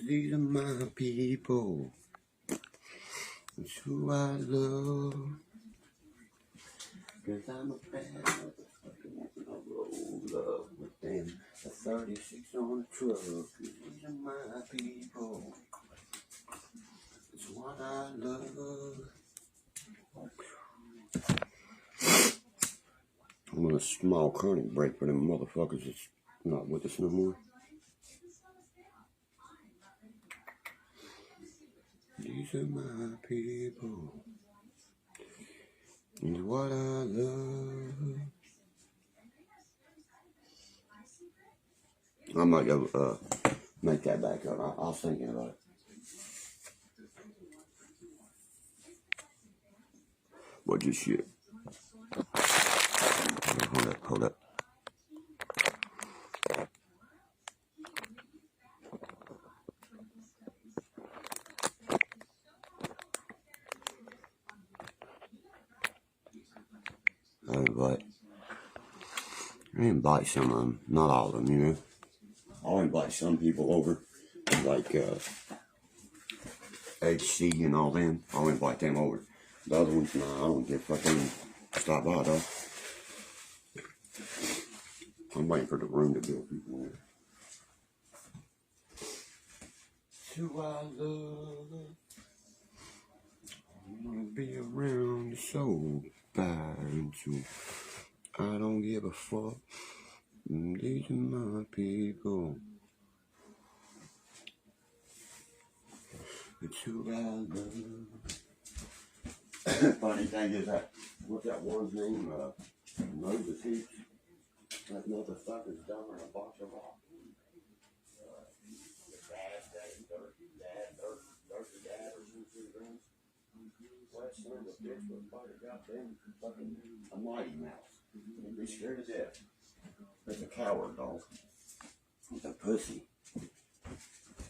these are my people. It's who I love. Cause I'm a bad motherfucker when I roll up with them. A 36 on a truck. These are my people. It's what I love. I'm on a small chronic break for them motherfuckers that's not with us no more. These are my people. It's what I love. I might go make that back up. I was thinking about it. What just shit? Hold up. I invite some of them, not all of them, you know. I'll invite some people over, like HC and all them. I'll invite them over. The other ones, nah, I don't give a fuck. They can stop by though. I'm waiting for the room to build people in. It's who I love. I wanna be around you so bad, so I don't give a fuck. These are my people. It's who I love. Funny thing is that, what's that one's name? Moses Heath. That motherfucker's down in a box of rock. Dad, or something. Last son of a bitch was probably goddamn fucking a mighty mouse. He'd be scared to death. That's a coward, dog. He's a pussy.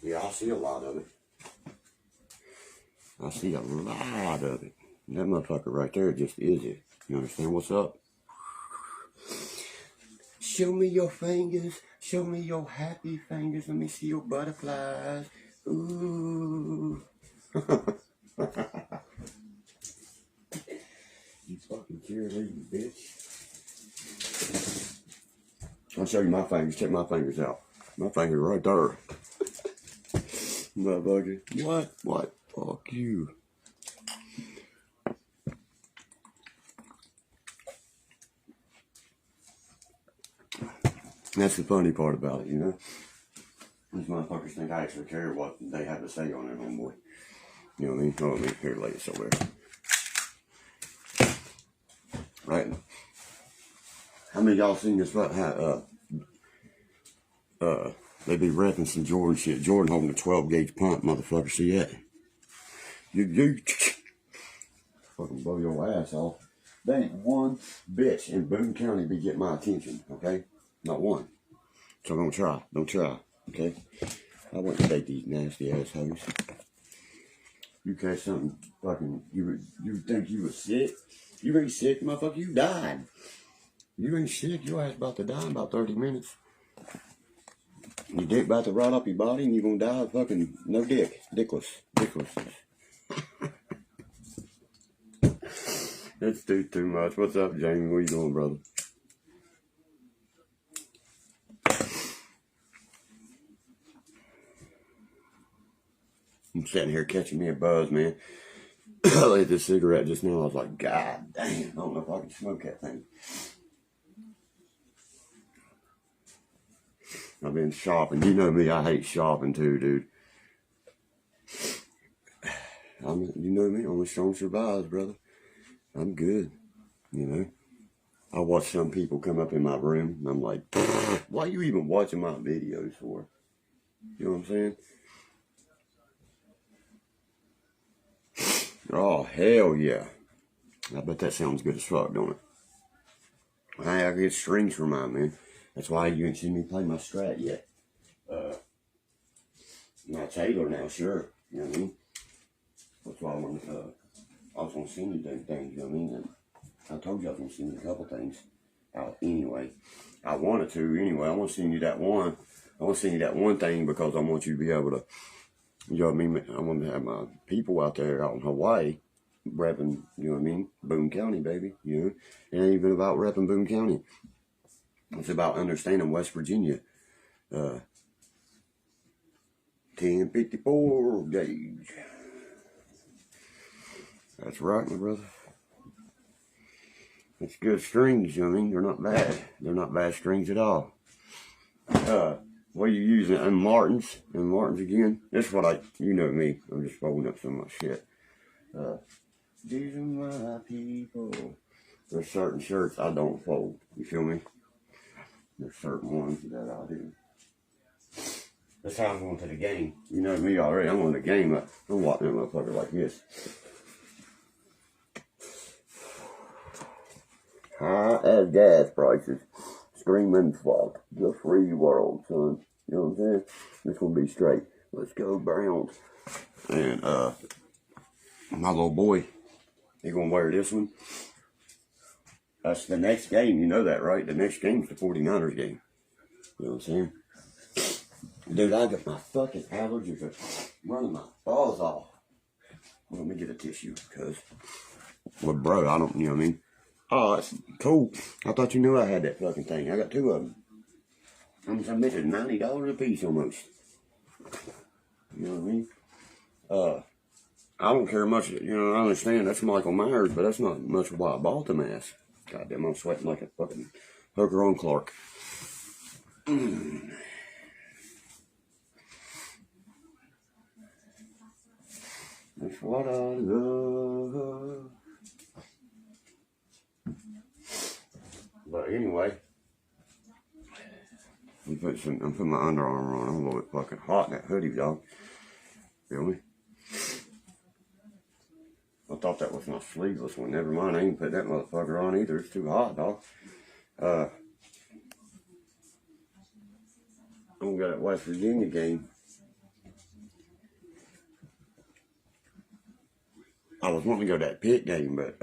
Yeah, I see a lot of it. I see a lot of it. That motherfucker right there just is it. You understand what's up? Show me your fingers. Show me your happy fingers. Let me see your butterflies. Ooh. You fucking cheerleading bitch. I'll show you my fingers. Check my fingers out. My finger right there. Motherfucker. What? Fuck you. That's the funny part about it, you know? These motherfuckers think I actually care what they have to say on their homeboy. You know what I mean? Oh, here, lay it somewhere. Right? How many of y'all seen this? They be referencing Jordan shit. Jordan holding a 12 gauge pump, motherfucker. See that? You fucking blow your ass off. There ain't one bitch in Boone County be getting my attention, okay? Not one. So don't try, okay? I wouldn't take these nasty assholes. You catch something fucking, you think you was sick? You ain't sick, motherfucker, you died. You ain't sick, your ass about to die in about 30 minutes. Your dick about to rot up your body and you gonna die of fucking no dick. Dickless. That's too much. What's up, Jamie? What you doing, brother? I'm sitting here catching me a buzz, man. I lit this cigarette just now. I was like, God damn, I don't know if I can smoke that thing. I've been shopping. You know me, I hate shopping too, dude. You know me, only strong survives, brother. I'm good, you know. I watch some people come up in my room, and I'm like, why are you even watching my videos for? You know what I'm saying? Oh, hell yeah. I bet that sounds good as fuck, don't it? I get strings for mine, man. That's why you ain't seen me play my Strat yet. My Taylor now, sure. You know what I mean? That's why I was going to send you them things, you know what I mean? And I told you I was going to send you a couple things out anyway. I wanted to anyway. I want to send you that one. I want to send you that one thing because I want you to be able to You know what I mean? I want to have my people out there out in Hawaii repping, you know what I mean? Boone County, baby, you know? It ain't even about repping Boone County. It's about understanding West Virginia. 1054 gauge. That's right, my brother. It's good strings, you know what I mean? They're not bad. They're not bad strings at all. What are you using? And Martins again. This is what you know me. I'm just folding up so much shit. These are my people. There's certain shirts I don't fold. You feel me? There's certain ones that I do. That's how I'm going to the game. You know me already. I'm on the game. I'm walking that motherfucker like this. High as gas prices. Screaming fuck. The free world, son. You know what I'm saying? This gonna be straight. Let's go Browns. And my little boy, he gonna wear this one. That's the next game. You know that, right? The next game's the 49ers game. You know what I'm saying? Dude, I got my fucking allergies are running my balls off. Let me get a tissue, cuz. Well, bro, I don't, you know what I mean? Oh, it's cool. I thought you knew I had that fucking thing. I got 2 of them. I'm making $90 a piece almost. You know what I mean? I don't care much, you know, I understand that's Michael Myers, but that's not much why I bought them ass. Goddamn, I'm sweating like a fucking hooker on Clark. That's what I love. But anyway, I'm putting my Under Armour on. I'm a little bit fucking hot in that hoodie, dog. Feel me? I thought that was my sleeveless one. Never mind, I ain't put that motherfucker on either. It's too hot, dog. I'm gonna go to that West Virginia game. I was wanting to go to that Pitt game, but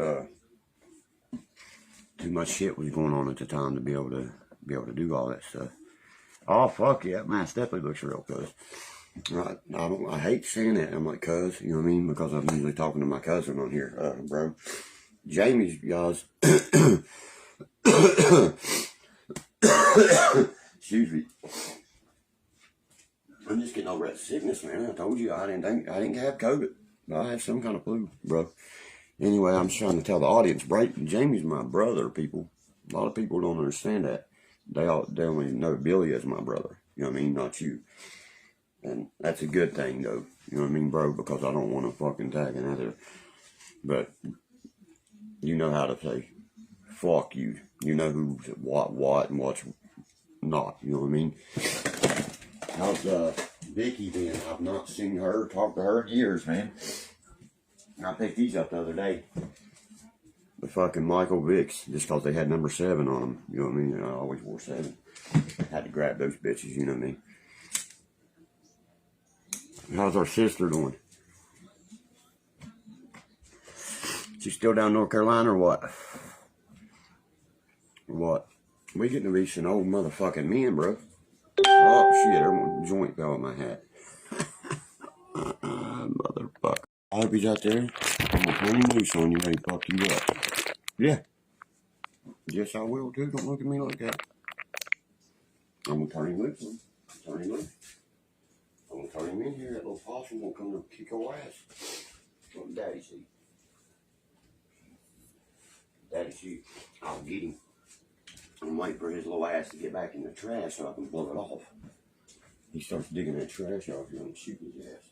too much shit was going on at the time to be able to do all that stuff. Oh fuck yeah, that mask definitely looks real, cuz. I hate saying that. I'm like, cuz, you know what I mean? Because I'm usually talking to my cousin on here, bro. Jamie's guys. Excuse me. I'm just getting over that sickness, man. I told you I didn't have COVID. But I have some kind of flu, bro. Anyway, I'm just trying to tell the audience, Jamie's my brother, people. A lot of people don't understand that. They only know Billy as my brother. You know what I mean? Not you. And that's a good thing, though. You know what I mean, bro? Because I don't want to fucking tag another. But you know how to say, fuck you. You know who's what, and what's not. You know what I mean? How's Vicky been? I've not seen her, talked to her in years, man. I picked these up the other day. The fucking Michael Vicks, just because they had number 7 on them. You know what I mean? I always wore 7. Had to grab those bitches, you know what I mean? How's our sister doing? She still down in North Carolina or what? What? We getting to be some old motherfucking men, bro. Oh shit, everyone joint fell in my hat. Motherfucker. I hope he's out there. I'm gonna turn him loose on you and fuck you up. Yeah. Yes, I will too. Don't look at me like that. I'm gonna turn him loose on. Turn him loose. I'm gonna turn him in here. That little possum won't come to kick your ass. What Daddy see? Daddy see. I'll get him. I'm waiting for his little ass to get back in the trash so I can blow it off. He starts digging that trash off, you're gonna shoot his ass.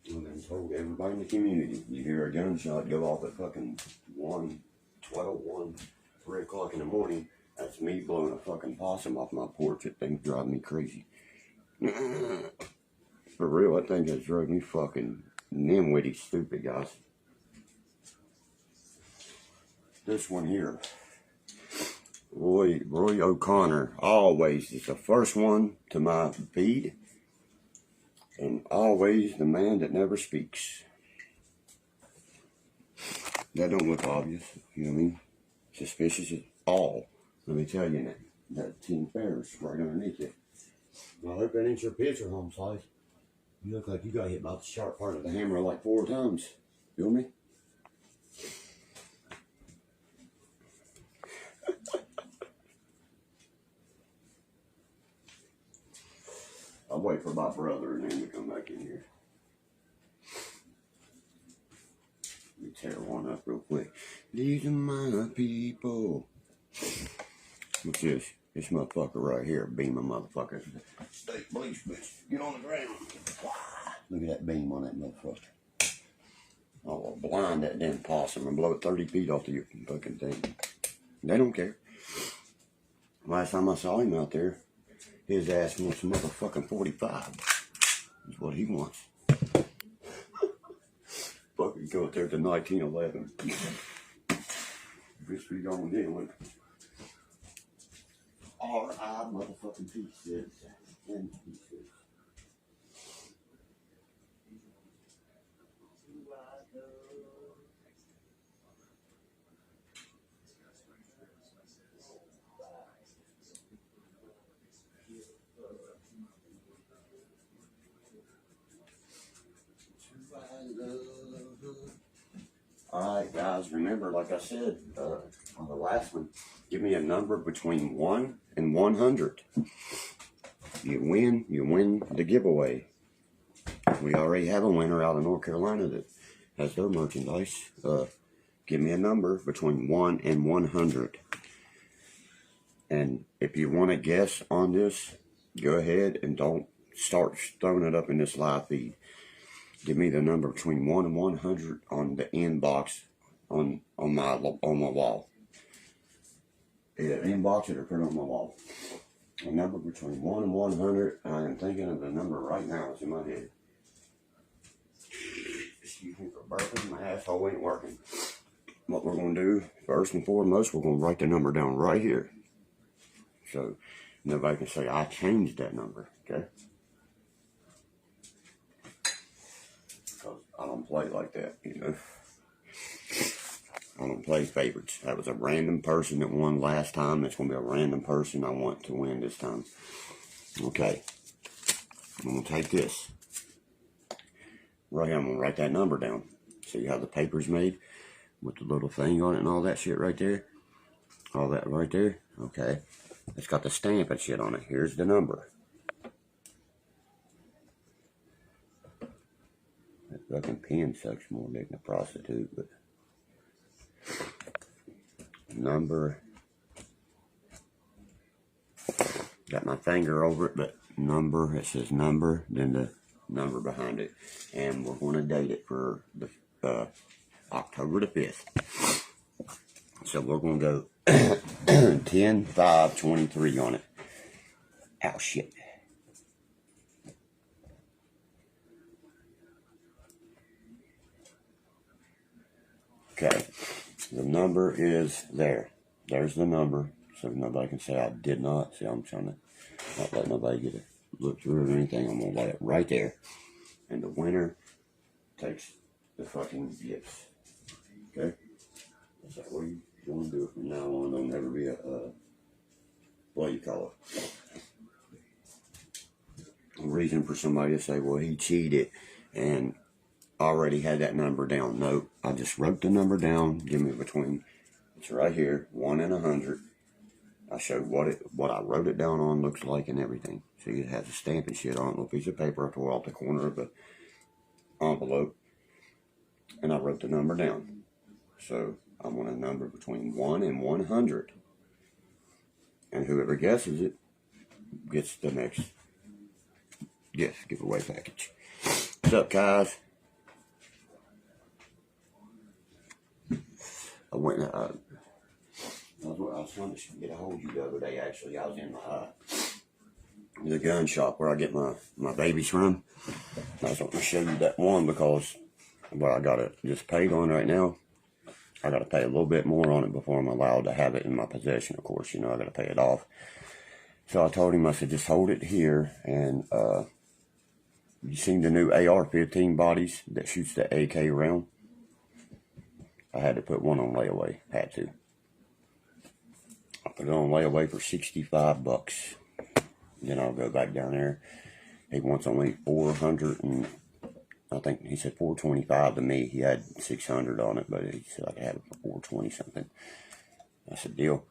And then told everybody in the community, you hear a gunshot go off at fucking 3 o'clock in the morning, that's me blowing a fucking possum off my porch. That thing's driving me crazy. For real, that thing just drove me fucking nimwitty stupid, guys. This one here. Roy O'Connor always is the first one to my feed, and always the man that never speaks. That don't look obvious, you know what I mean? Suspicious at all. Let me tell you that. That Team Ferris right underneath it. I hope that ain't your picture, home slice. You look like you got hit by the sharp part of the hammer like 4 times. Feel me? I'll wait for my brother and then to come back in here. Let me tear one up real quick. These are my people. What's this? This motherfucker right here, beam of motherfucker. State police bitch. Get on the ground. Look at that beam on that motherfucker. I will blind that damn possum and blow it 30 feet off the fucking thing. They don't care. Last time I saw him out there, his ass wants a motherfucking 45. That's what he wants. Fucking go out there to 1911. Bitch be going in with R.I. motherfucking pieces and pieces. Alright guys, remember like I said on the last one, give me a number between 1 and 100. You win the giveaway. We already have a winner out of North Carolina that has their merchandise. Give me a number between 1 and 100. And if you want to guess on this, go ahead and don't start throwing it up in this live feed. Give me the number between 1 and 100 on the inbox on my wall. Either inbox it or put it on my wall. A number between 1 and 100. I am thinking of the number right now. It's in my head. Excuse me for burping. My asshole ain't working. What we're going to do, first and foremost, we're going to write the number down right here. So nobody can say I changed that number. Okay? I don't play like that, you know. I don't play favorites. That was a random person that won last time. It's going to be a random person I want to win this time. Okay. I'm going to take this. Right here, I'm going to write that number down. See how the paper's made? With the little thing on it and all that shit right there? All that right there? Okay. It's got the stamp and shit on it. Here's the number. That fucking pen sucks more than a prostitute, but number, got my finger over it, but number, it says number, then the number behind it, and we're going to date it for the October the 5th. So we're going to go 10/5/23 on it. Ow, shit. Okay, the number is there. There's the number, so nobody can say I did not. See, I'm trying to not let nobody get a look through or anything. I'm going to lay it right there. And the winner takes the fucking gifts. Okay? Is that what you want to do from now on? There'll never be a, what do you call it? A reason for somebody to say, well, he cheated and already had that number down. No, I just wrote the number down. Give me between, it's right here, 1 and 100. I showed what I wrote it down on looks like and everything. See, it has a stamp and shit on it. A little piece of paper I tore off the corner of the envelope. And I wrote the number down. So I want a number between 1 and 100. And whoever guesses it gets the next giveaway package. What's up, guys? I was trying to get a hold of you the other day, actually. I was in the gun shop where I get my babies from. I was going to show you that one because, well, I got it just paid on right now. I got to pay a little bit more on it before I'm allowed to have it in my possession, of course. You know, I got to pay it off. So I told him, I said, just hold it here. And you seen the new AR-15 bodies that shoots the AK round? I had to put one on layaway. Had to. I put it on layaway for $65. Then I'll go back down there He wants only 400 and I think he said 425 to me. He had 600 on it, but he said I could have it for 420 something. That's a deal.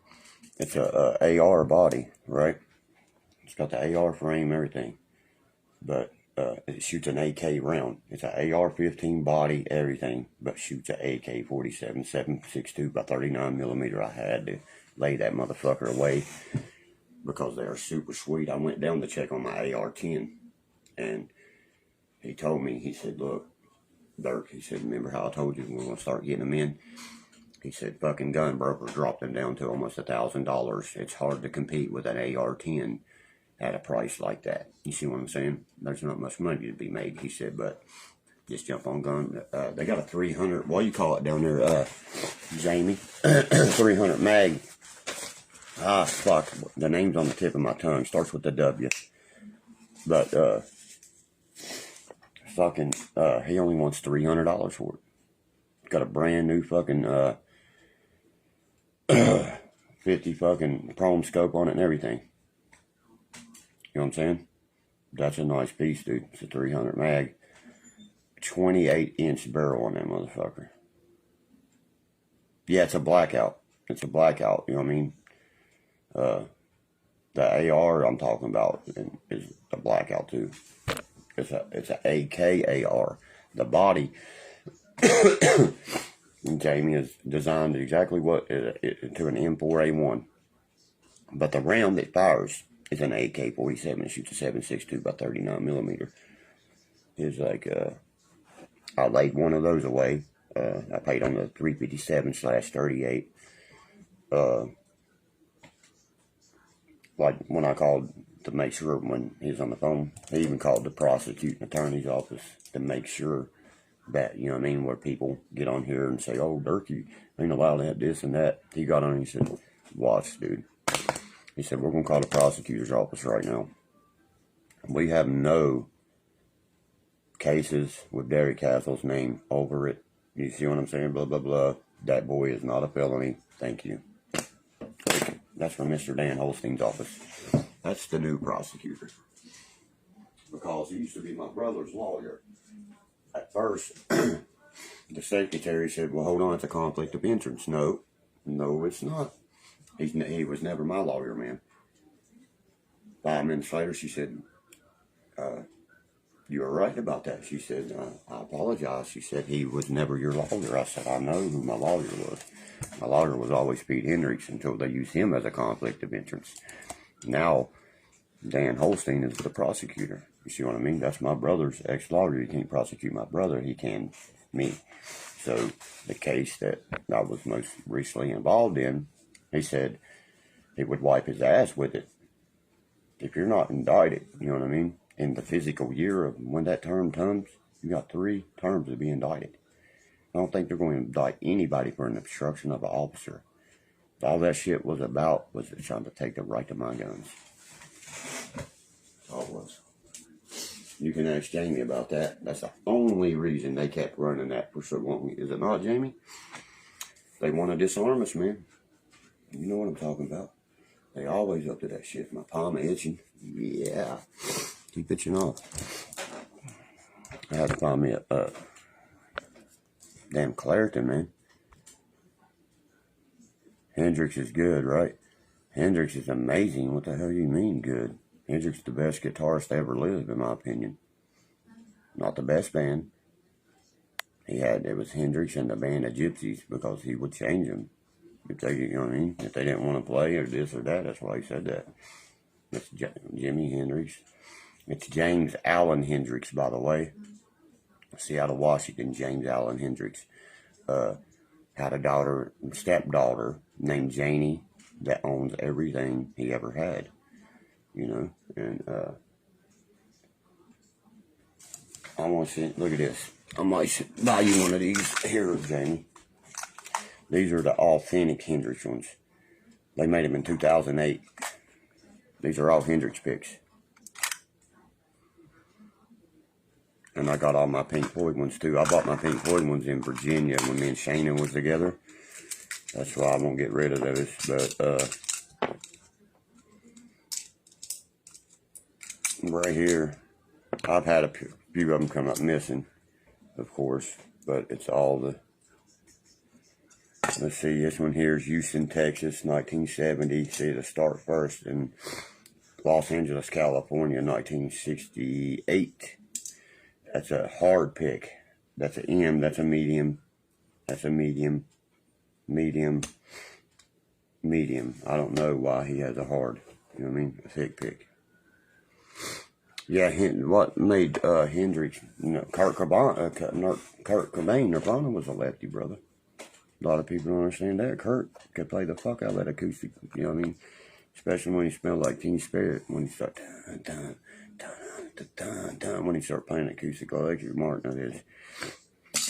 It's a AR body, right? It's got the AR frame, everything, but it shoots an AK round. It's an AR-15 body, everything, but shoots an AK-47 7.62 by 39 millimeter. I had to lay that motherfucker away because they are super sweet. I went down to check on my AR-10, and he told me, he said, look, Dirk, he said, remember how I told you we're going to start getting them in? He said, fucking gun brokers dropped them down to almost $1,000. It's hard to compete with an AR-10 at a price like that. You see what I'm saying? There's not much money to be made, he said, but just jump on gun. They got a 300, what do you call it down there, Jamie? 300 mag. Ah, fuck. The name's on the tip of my tongue. Starts with the W. But, fucking, he only wants $300 for it. Got a brand new fucking, 50 fucking chrome scope on it and everything. You know what I'm saying? That's a nice piece, dude. It's a 300 mag. 28-inch barrel on that motherfucker. Yeah, it's a blackout. It's a blackout, you know what I mean? The AR I'm talking about is a blackout too. It's a AK AR. The body, Jamie, is designed exactly what to an M4A1. But the round that fires is an AK-47. It shoots a 7.62 by 39 millimeter. It's like, I laid one of those away. I paid on the 357/38. Like when I called to make sure when he was on the phone, he even called the prosecuting attorney's office to make sure that, you know what I mean, where people get on here and say, oh, Derkie ain't allowed to have this and that. He got on and he said, watch, dude. He said, we're going to call the prosecutor's office right now. We have no cases with Derek Castle's name over it. You see what I'm saying? Blah, blah, blah. That boy is not a felony. Thank you. That's from Mr. Dan Holstein's office. That's the new prosecutor. Because he used to be my brother's lawyer. At first, the secretary said, well, hold on, it's a conflict of interest. No, it's not. He was never my lawyer, man. 5 minutes later, she said, you were right about that. She said, I apologize. She said, he was never your lawyer. I said, I know who my lawyer was. My lawyer was always Pete Hendricks until they used him as a conflict of interest. Now, Dan Holstein is the prosecutor. You see what I mean? That's my brother's ex-lawyer. He can't prosecute my brother. He can me. So the case that I was most recently involved in, he said he would wipe his ass with it. If you're not indicted, you know what I mean, in the physical year of when that term comes, you got 3 terms to be indicted. I don't think they're going to indict anybody for an obstruction of an officer. All that shit was about was trying to take the right to my guns. That's all it was. You can ask Jamie about that. That's the only reason they kept running that for so long. Is it not, Jamie? They want to disarm us, man. You know what I'm talking about. They always up to that shit. My palm itching. Yeah. Keep itching off. I had to find me a damn Claritin, man. Hendrix is good, right? Hendrix is amazing. What the hell do you mean good? Hendrix is the best guitarist to ever live, in my opinion. Not the best band. It was Hendrix and the band of Gypsies, because he would change them. If they, you know what I mean? If they didn't want to play or this or that, that's why he said that. It's Jimi Hendrix. It's James Allen Hendrix, by the way. Seattle, Washington, James Allen Hendrix. Had a stepdaughter named Janie that owns everything he ever had. You know, and I want to see, look at this. I might buy you one of these here, Jamie. These are the authentic Hendrix ones. They made them in 2008. These are all Hendrix picks. And I got all my Pink Floyd ones too. I bought my Pink Floyd ones in Virginia when me and Shana was together. That's why I won't get rid of those. But right here, I've had a few of them come up missing, of course, but it's all the... Let's see, this one here is Houston, Texas, 1970. See, the start first in Los Angeles, California, 1968. That's a hard pick. That's an M. That's a medium. That's a medium. Medium. Medium. I don't know why he has a hard. You know what I mean? A thick pick. Yeah, what made Hendrix, Kurt Cobain, Nirvana was a lefty, brother. A lot of people don't understand that. Kurt could play the fuck out of that acoustic, you know what I mean? Especially when he smelled like Teen Spirit, when he start when he start playing acoustic electric Martin of his.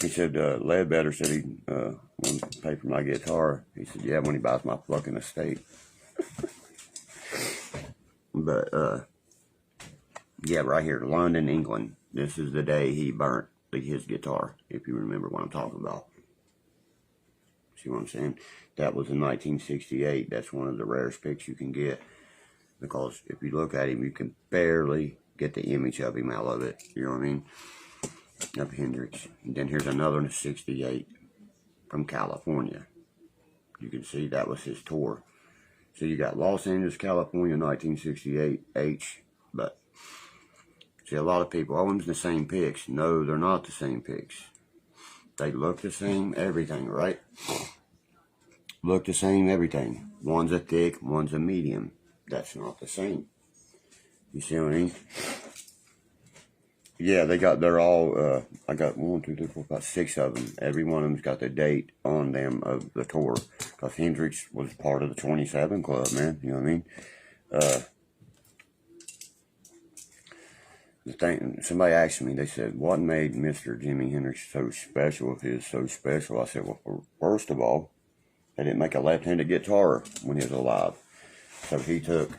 He said, Ledbetter said he wanted to pay for my guitar. He said, yeah, when he buys my fucking estate. But, yeah, right here, London, England. This is the day he burnt his guitar, if you remember what I'm talking about. See what I'm saying? That was in 1968. That's one of the rarest picks you can get. Because if you look at him, you can barely get the image of him out of it. You know what I mean? Of Hendrix. And then here's another one, 68 from California. You can see that was his tour. So you got Los Angeles, California, 1968, H. But see, a lot of people, oh, them's the same picks. No, they're not the same picks. They look the same, everything, right? Look the same, everything. One's a thick, one's a medium. That's not the same. You see what I mean? Yeah, they're all, I got 1, 2, 3, 4, 5, 6 of them. Every one of them's got the date on them of the tour. Because Hendrix was part of the 27 Club, man. You know what I mean? The thing, somebody asked me, they said, what made Mr. Jimi Hendrix so special if he is so special? I said, well, first of all, they didn't make a left-handed guitar when he was alive. So he took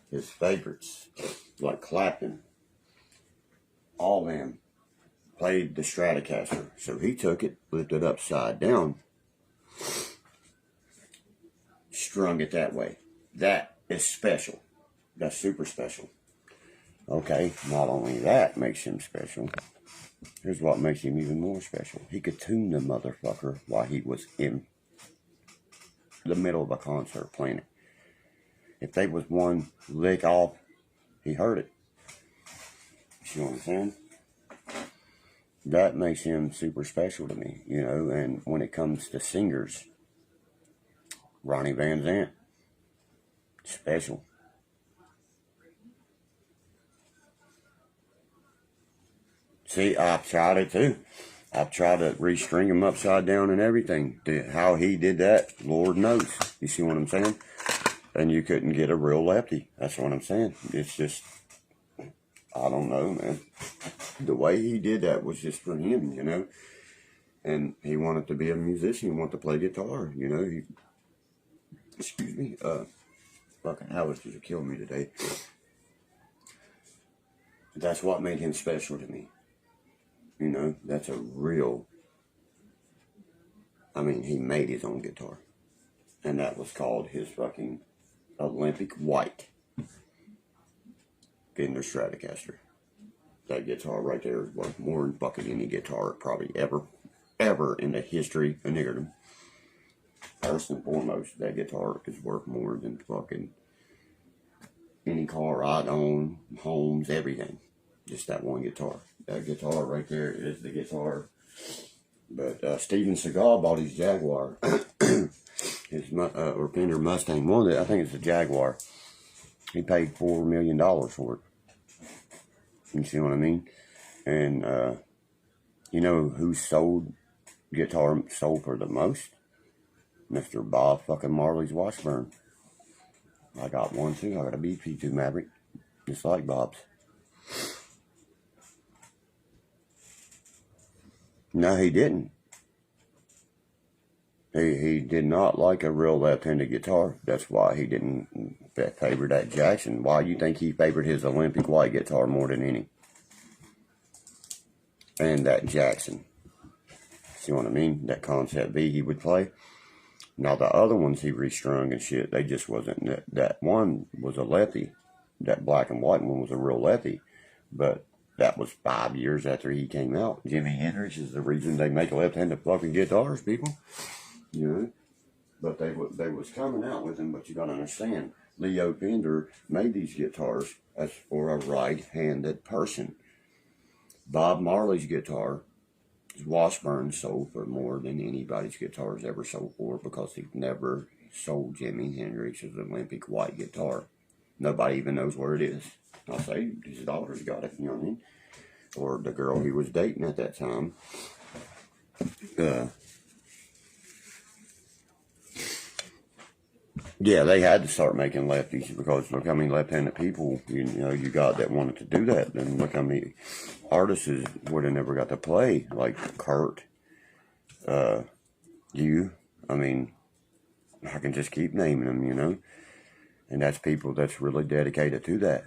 his favorites, like Clapton, all them, played the Stratocaster. So he took it, lifted it upside down, strung it that way. That is special. That's super special. Okay, not only that makes him special, here's what makes him even more special. He could tune the motherfucker while he was in the middle of a concert playing it. If they was one lick off, he heard it. You know what I'm saying? That makes him super special to me, you know. And when it comes to singers, Ronnie Van Zant, special. See, I've tried it too. I've tried to restring him upside down and everything. How he did that, Lord knows. You see what I'm saying? And you couldn't get a real lefty. That's what I'm saying. It's just, I don't know, man. The way he did that was just for him, you know. And he wanted to be a musician. He wanted to play guitar, you know. Excuse me. Fucking allergies are killing me today. That's what made him special to me. You know, that's a real, I mean, he made his own guitar. And that was called his fucking Olympic White Fender Stratocaster. That guitar right there is worth more than fucking any guitar probably ever in the history of niggerdom. First and foremost, that guitar is worth more than fucking any car I'd own, homes, everything. Just that one guitar. That guitar right there is the guitar. But Steven Seagal bought his Jaguar. His or Fender Mustang. I think it's a Jaguar. He paid $4 million for it. You see what I mean? And you know who sold for the most? Mr. Bob fucking Marley's Washburn. I got one too. I got a BP2 Maverick. Just like Bob's. No, he didn't. He did not like a real left-handed guitar. That's why he didn't favor that Jackson. Why do you think he favored his Olympic White guitar more than any? And that Jackson. See what I mean? That Concept B he would play. Now the other ones he restrung and shit, they just wasn't. That one was a lefty. That black and white one was a real lefty. But that was 5 years after he came out. Jimi Hendrix is the reason they make left-handed fucking guitars, people. You know? But they was coming out with them, but you gotta understand, Leo Fender made these guitars as for a right-handed person. Bob Marley's guitar, Washburn, sold for more than anybody's guitars ever sold for, because he never sold Jimi Hendrix's Olympic white guitar. Nobody even knows where it is. I'll say his daughter's got it, you know what I mean? Or the girl he was dating at that time. Yeah, they had to start making lefties, because look how many left-handed people you know you got that wanted to do that. And look how many artists would have never got to play, like Kurt, you. I mean, I can just keep naming them, you know. And that's people that's really dedicated to that.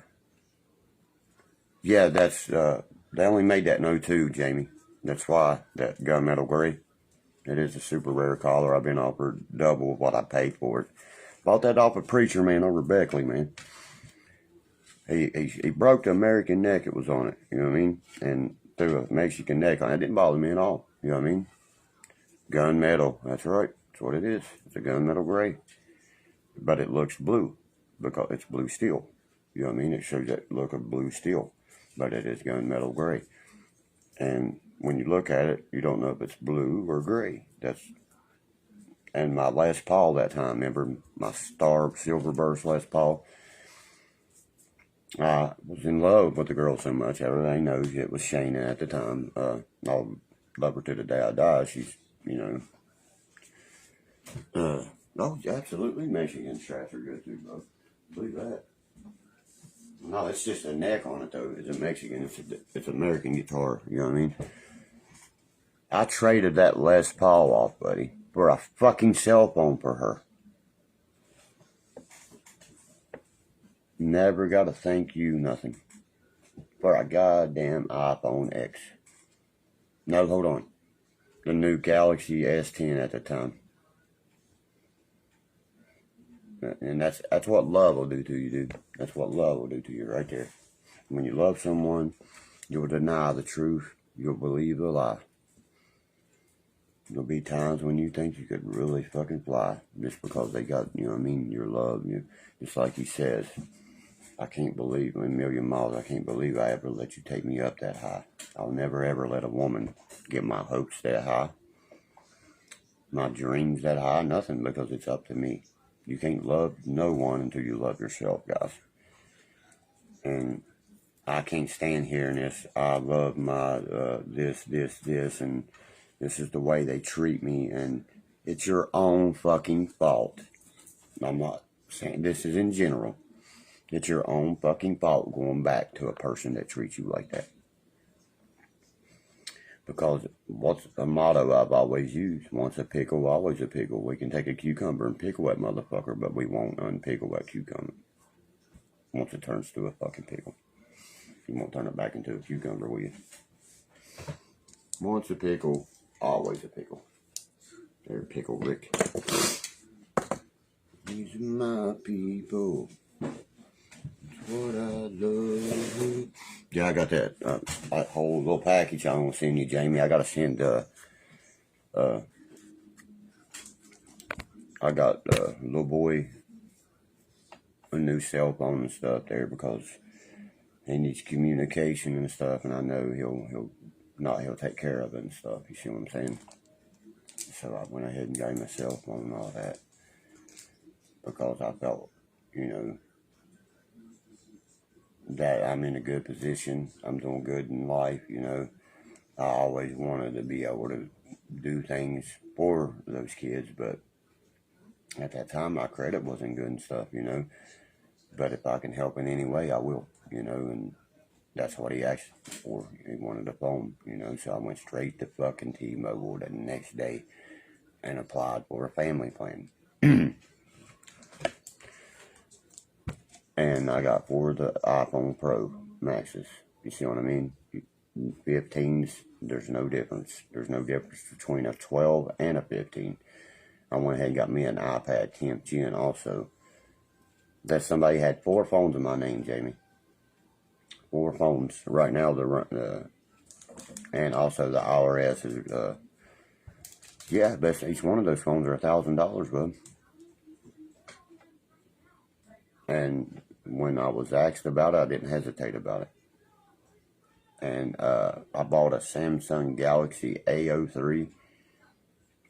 Yeah, that's they only made that in 02, Jamie. That's why, that gunmetal gray. It is a super rare collar. I've been offered double what I paid for it. Bought that off a preacher man over Beckley, man. He broke the American neck it was on it, you know what I mean? And threw a Mexican neck on it. It didn't bother me at all, you know what I mean? Gunmetal, that's right. That's what it is. It's a gunmetal gray. But it looks blue, because it's blue steel. You know what I mean? It shows that look of blue steel. But it is gunmetal gray. And when you look at it, you don't know if it's blue or gray. And my Les Paul that time, remember my Star Silver Burst Les Paul? I was in love with the girl so much. Everybody knows it was Shayna at the time. I'll love her to the day I die. She's, you know. Oh, absolutely. Michigan straps are good too, bro. Believe that. No, it's just a neck on it, though. It's a Mexican. It's an American guitar. You know what I mean? I traded that Les Paul off, buddy, for a fucking cell phone for her. Never got a thank you, nothing. For a goddamn iPhone X. No, hold on. The new Galaxy S10 at the time. And that's what love will do to you, dude. That's what love will do to you right there. When you love someone, you'll deny the truth. You'll believe the lie. There'll be times when you think you could really fucking fly just because they got, you know what I mean, your love. Just like he says, I can't believe, in a million miles, I can't believe I ever let you take me up that high. I'll never ever let a woman get my hopes that high, my dreams that high, nothing, because it's up to me. You can't love no one until you love yourself, guys. And I can't stand hearing this, I love my this, and this is the way they treat me, and it's your own fucking fault. I'm not saying this is in general. It's your own fucking fault going back to a person that treats you like that. Because what's a motto I've always used? Once a pickle, always a pickle. We can take a cucumber and pickle that motherfucker, but we won't unpickle that cucumber. Once it turns to a fucking pickle. You won't turn it back into a cucumber, will you? Once a pickle, always a pickle. There, Pickle Rick. These are my people. It's what I love. Yeah, I got that whole little package I'm gonna send you, Jamie. I gotta send I got little boy a new cell phone and stuff there, because he needs communication and stuff, and I know he'll take care of it and stuff. You see what I'm saying? So I went ahead and got him a cell phone and all that, because I felt, you know, that I'm in a good position. I'm doing good in life, you know. I always wanted to be able to do things for those kids, but at that time my credit wasn't good and stuff, you know. But if I can help in any way, I will, you know. And that's what he asked for. He wanted a phone, you know. So I went straight to fucking T-Mobile the next day and applied for a family plan. And I got 4 of the iPhone Pro Maxes. You see what I mean? 15s, there's no difference. There's no difference between a 12 and a 15. I went ahead and got me an iPad 10th Gen also. That somebody had 4 phones in my name, Jamie. 4 phones. Right now, and also the IRS is, yeah, best each one of those phones are $1,000, bud. And when I was asked about it, I didn't hesitate about it. And I bought a Samsung Galaxy A03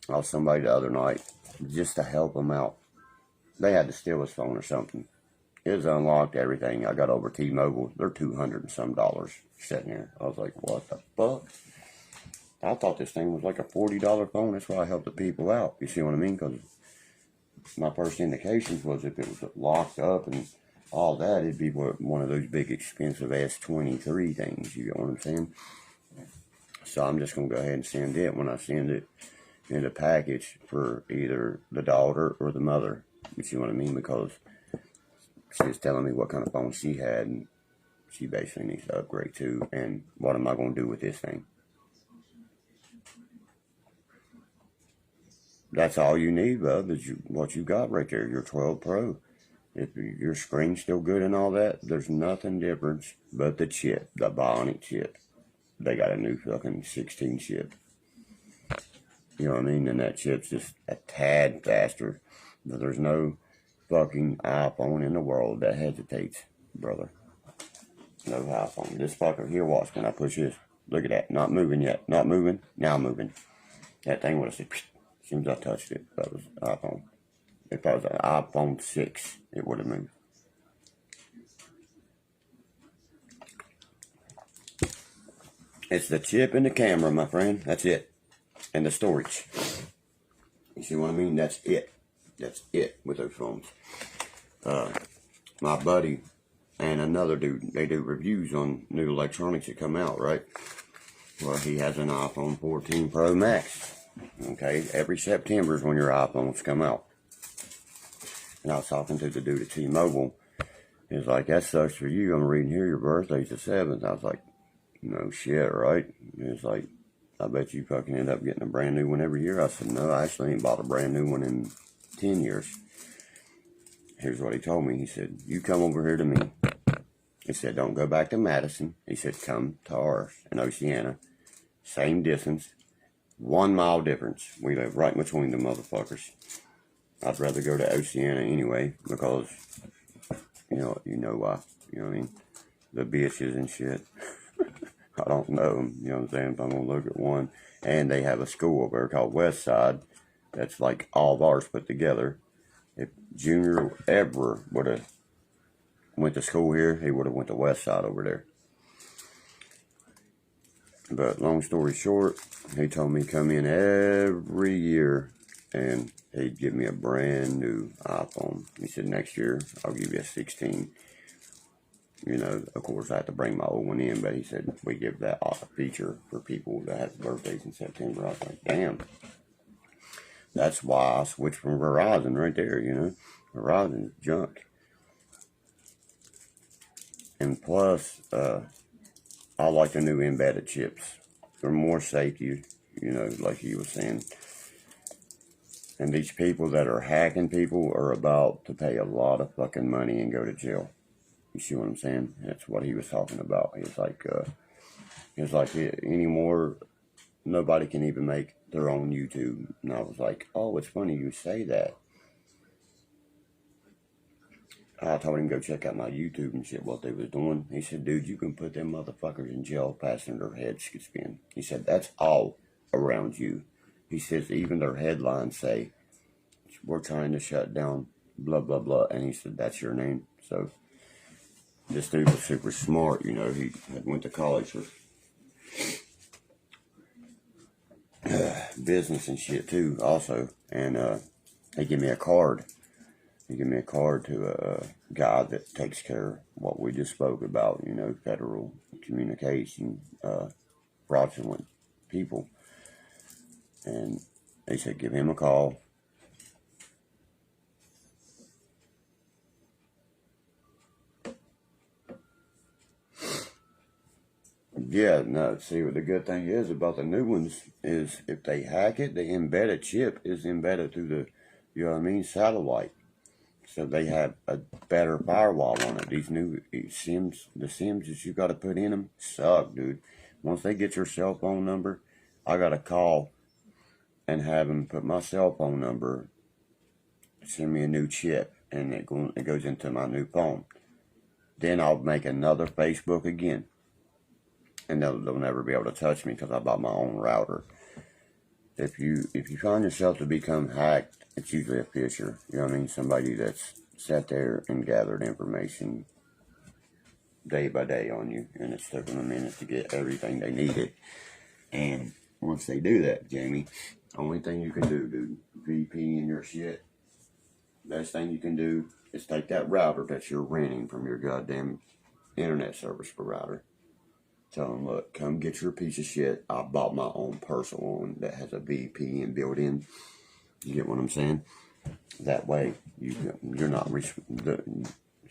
off somebody the other night just to help them out. They had to steal his phone or something. It was unlocked, everything. I got over T-Mobile. They're $200 and some sitting there. I was like, what the fuck? I thought this thing was like a $40 phone. That's why I helped the people out. You see what I mean? Because my first indications was if it was locked up and all that, it'd be one of those big expensive S23 things. You know what I'm saying? So I'm just going to go ahead and send it when I send it in a package for either the daughter or the mother. You see what I mean? Because she was telling me what kind of phone she had, and she basically needs to upgrade too. And what am I going to do with this thing? That's all you need, bub, is what you got right there, your 12 Pro. If your screen's still good and all that, there's nothing different but the chip, the bionic chip. They got a new fucking 16 chip. You know what I mean? And that chip's just a tad faster. But there's no fucking iPhone in the world that hesitates, brother. No iPhone. This fucker here, watch when I push this. Look at that. Not moving yet. Not moving. Now moving. That thing would have said, as soon as I touched it, that was iPhone. If that was an iPhone 6, it would have moved. It's the chip and the camera, my friend. That's it. And the storage. You see what I mean? That's it. That's it with those phones. My buddy and another dude, they do reviews on new electronics that come out, right? Well, he has an iPhone 14 Pro Max. Okay, every September is when your iPhones come out. And I was talking to the dude at T-Mobile. He was like, that sucks for you. I'm reading here your birthday's the 7th. I was like, no shit, right? He was like, I bet you fucking end up getting a brand new one every year. I said, no, I actually ain't bought a brand new one in 10 years. Here's what he told me. He said, you come over here to me. He said, don't go back to Madison. He said, come to ours in Oceana. Same distance. 1 mile difference. We live right between the motherfuckers. I'd rather go to Oceana anyway, because, you know why. You know what I mean? The bitches and shit. I don't know them, you know what I'm saying? If I'm going to look at one. And they have a school over there called West Side. That's like all of ours put together. If Junior ever would have went to school here, he would have went to West Side over there. But long story short, he told me come in every year and he'd give me a brand new iPhone. He said, next year, I'll give you a 16. You know, of course, I have to bring my old one in, but he said, we give that off a feature for people that have birthdays in September. I was like, damn. That's why I switched from Verizon right there, you know. Verizon's junk. And plus, I like the new embedded chips. They're more safety, you know, like you were saying. And these people that are hacking people are about to pay a lot of fucking money and go to jail. You see what I'm saying? That's what he was talking about. He was like anymore, nobody can even make their own YouTube. And I was like, oh, it's funny you say that. I told him go check out my YouTube and shit, what they was doing. He said, dude, you can put them motherfuckers in jail passing their heads could spin. He said, that's all around you. He says, even their headlines say, we're trying to shut down blah, blah, blah. And he said, that's your name. So this dude was super smart, you know. He had went to college for business and shit too, also. And he gave me a card. He gave me a card to a guy that takes care of what we just spoke about, you know, federal communication, fraudulent people. And they said, give him a call. Yeah, no, see, what the good thing is about the new ones is if they hack it, the embedded chip is embedded through the, you know what I mean, satellite. So they have a better firewall on it. These new SIMs, the SIMs that you got to put in them, suck, dude. Once they get your cell phone number, I got to call and have them put my cell phone number, send me a new chip, and it goes into my new phone. Then I'll make another Facebook again, and they'll never be able to touch me because I bought my own router. If you find yourself to become hacked, it's usually a fisher. You know what I mean? Somebody that's sat there and gathered information day by day on you, and it's taken a minute to get everything they needed. And once they do that, Jamie, only thing you can do, dude, VP in your shit. Best thing you can do is take that router that you're renting from your goddamn internet service provider. Tell them, look, come get your piece of shit. I bought my own personal one that has a VPN built in. You get what I'm saying? That way, you're not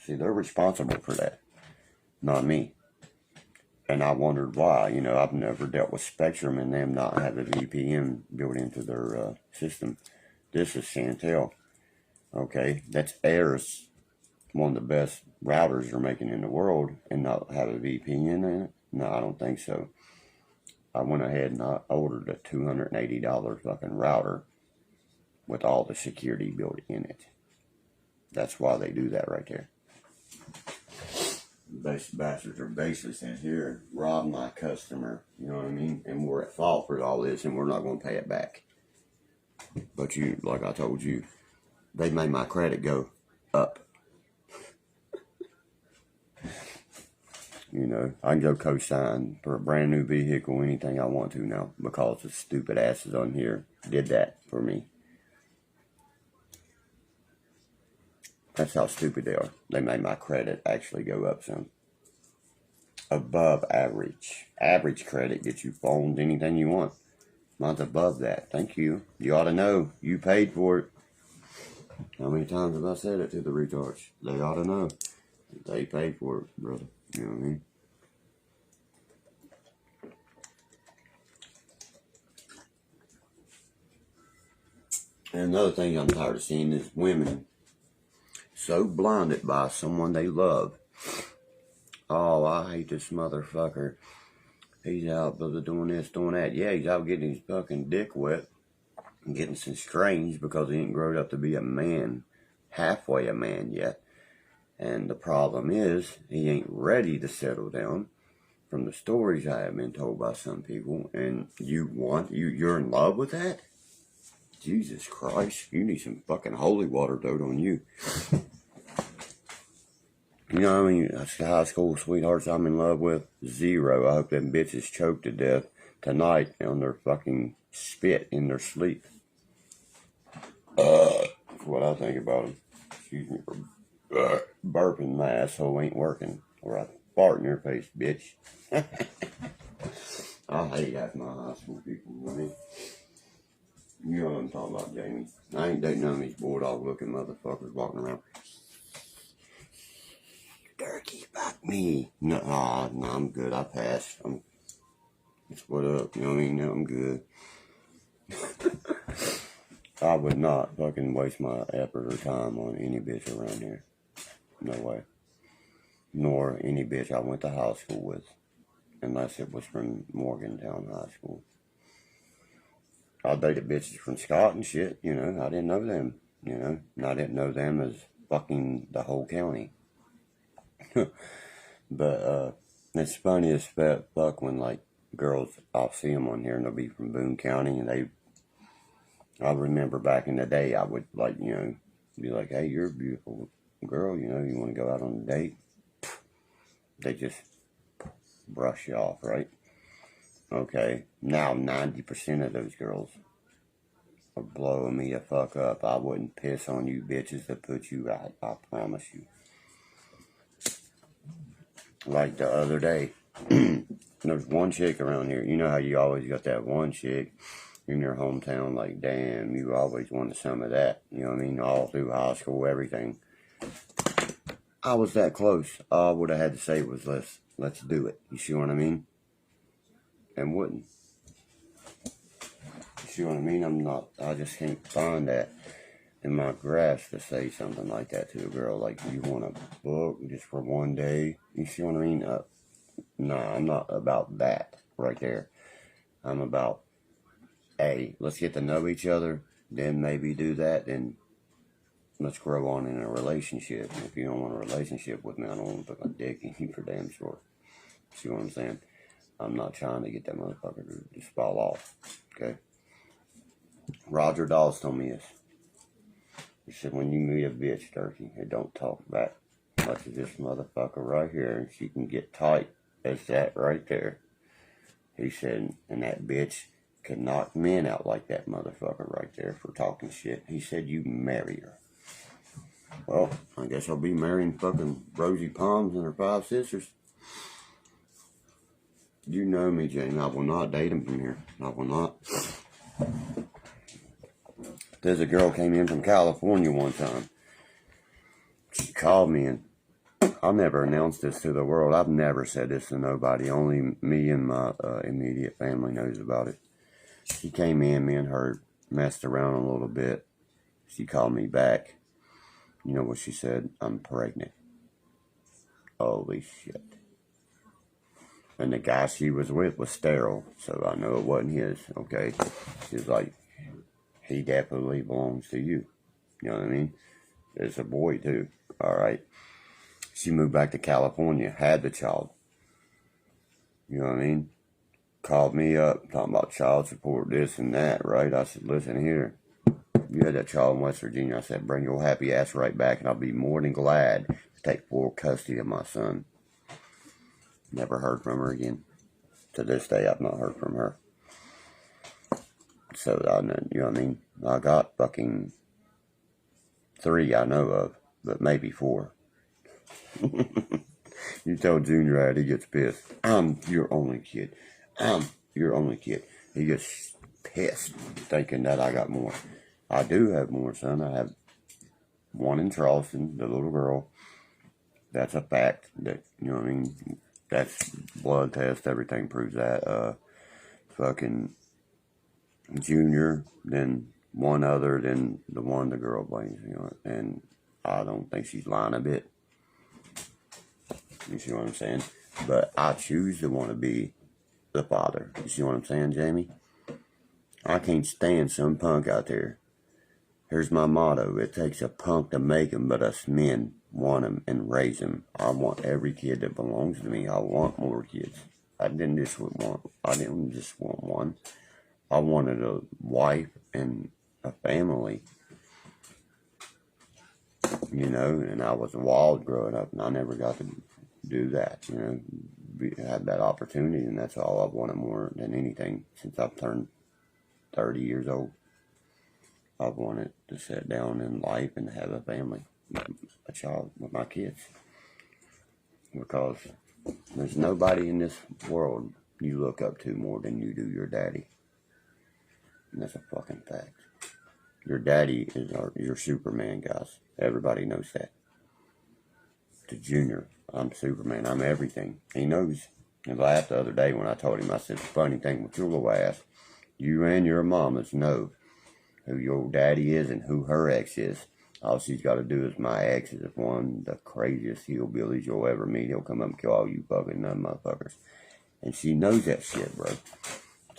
see, they're responsible for that, not me. And I wondered why. You know, I've never dealt with Spectrum and them not have a VPN built into their system. This is Chantel. Okay, that's Air's, one of the best routers they're making in the world, and not have a VPN in it. No, I don't think so. I went ahead and I ordered a $280 fucking router with all the security built in it. That's why they do that right there. Bastards are basically saying, here, rob my customer. You know what I mean? And we're at fault for all this, and we're not going to pay it back. But you, like I told you, they made my credit go up. You know, I can go co-sign for a brand new vehicle, anything I want to now, because the stupid asses on here did that for me. That's how stupid they are. They made my credit actually go up some. Above average. Average credit gets you phones, anything you want. Mine's above that. Thank you. You ought to know. You paid for it. How many times have I said it to the retards? They ought to know. They paid for it, brother. You know what I mean? And another thing I'm tired of seeing is women so blinded by someone they love. Oh, I hate this motherfucker. He's out doing this, doing that. Yeah, he's out getting his fucking dick wet and getting some strange because he ain't grown up to be a man, halfway a man yet. And the problem is, he ain't ready to settle down. From the stories I have been told by some people, and you're in love with that? Jesus Christ, you need some fucking holy water throwed on you. You know what I mean? That's the high school sweethearts I'm in love with. 0. I hope them bitches choke to death tonight on their fucking spit in their sleep. That's what I think about them. Excuse me for burping. My asshole ain't working. Or I fart in your face, bitch. I hate half my high school people, you know what I mean? You know what I'm talking about, Jamie. I ain't dating none of these bulldog looking motherfuckers walking around. Derkie, fuck me. No, I'm good. I passed. What up? You know what I mean? No, I'm good. I would not fucking waste my effort or time on any bitch around here. No way. Nor any bitch I went to high school with. Unless it was from Morgantown High School. I dated bitches from Scott and shit, you know. I didn't know them, you know. And I didn't know them as fucking the whole county. But it's funny as fuck when, like, girls, I'll see them on here and they'll be from Boone County, and I remember back in the day, I would, like, you know, be like, hey, you're a beautiful girl, you know, you want to go out on a date? They just brush you off, right? Okay, now 90% of those girls are blowing me the fuck up. I wouldn't piss on you bitches to put you right, I promise you. Like the other day, there's one chick around here. You know how you always got that one chick in your hometown, like, damn, you always wanted some of that. You know what I mean? All through high school, everything. I was that close. All I would have had to say was, let's do it. You see what I mean? And wouldn't. You see what I mean? I just can't find that. in my grasp to say something like that to a girl, like, you want a book just for one day? You see what I mean? No, I'm not about that right there. I'm about, hey, let's get to know each other, then maybe do that, then let's grow on in a relationship. If you don't want a relationship with me, I don't want to put my dick in you for damn sure. See what I'm saying? I'm not trying to get that motherfucker to just fall off. Okay? Roger Dawes told me this. He said, when you meet a bitch, Derkie, it don't talk back much as this motherfucker right here, and she can get tight as that right there. He said, and that bitch can knock men out like that motherfucker right there for talking shit. He said, you marry her. Well, I guess I'll be marrying fucking Rosie Palms and her 5 sisters. You know me, Jane. I will not date him from here. I will not. There's a girl came in from California one time. She called me, and I'll never announce this to the world. I've never said this to nobody. Only me and my immediate family knows about it. She came in, me and her messed around a little bit. She called me back. You know what she said? I'm pregnant. Holy shit. And the guy she was with was sterile, so I know it wasn't his, okay? She's like, he definitely belongs to you. You know what I mean? It's a boy, too. All right. She moved back to California, had the child. You know what I mean? Called me up, talking about child support, this and that, right? I said, listen here. You had that child in West Virginia. I said, bring your happy ass right back, and I'll be more than glad to take full custody of my son. Never heard from her again. To this day, I've not heard from her. So, you know what I mean? I got fucking 3 I know of, but maybe 4. You tell Junior that, he gets pissed. I'm your only kid. I'm your only kid. He gets pissed thinking that I got more. I do have more, son. I have 1 in Charleston, the little girl. That's a fact. That, you know what I mean? That's blood test. Everything proves that. Fucking Junior, then 1 other, then the one the girl blames me on. And I don't think she's lying a bit. You see what I'm saying? But I choose to want to be the father. You see what I'm saying, Jamie? I can't stand some punk out there. Here's my motto. It takes a punk to make him, but us men want him and raise him. I want every kid that belongs to me. I want more kids. I didn't just want 1. I wanted a wife and a family. You know, and I was wild growing up, and I never got to do that. You know, have that opportunity, and that's all I've wanted more than anything since I've turned 30 years old. I've wanted to sit down in life and have a family, a child with my kids. Because there's nobody in this world you look up to more than you do your daddy. And that's a fucking fact. Your daddy is your Superman, guys. Everybody knows that. To Junior, I'm Superman. I'm everything. He knows. He laughed the other day when I told him, I said, the funny thing with your little ass, you and your mamas know who your daddy is and who her ex is. All she's got to do is my ex is one of the craziest hillbillies you'll ever meet. He'll come up and kill all you fucking motherfuckers. And she knows that shit, bro.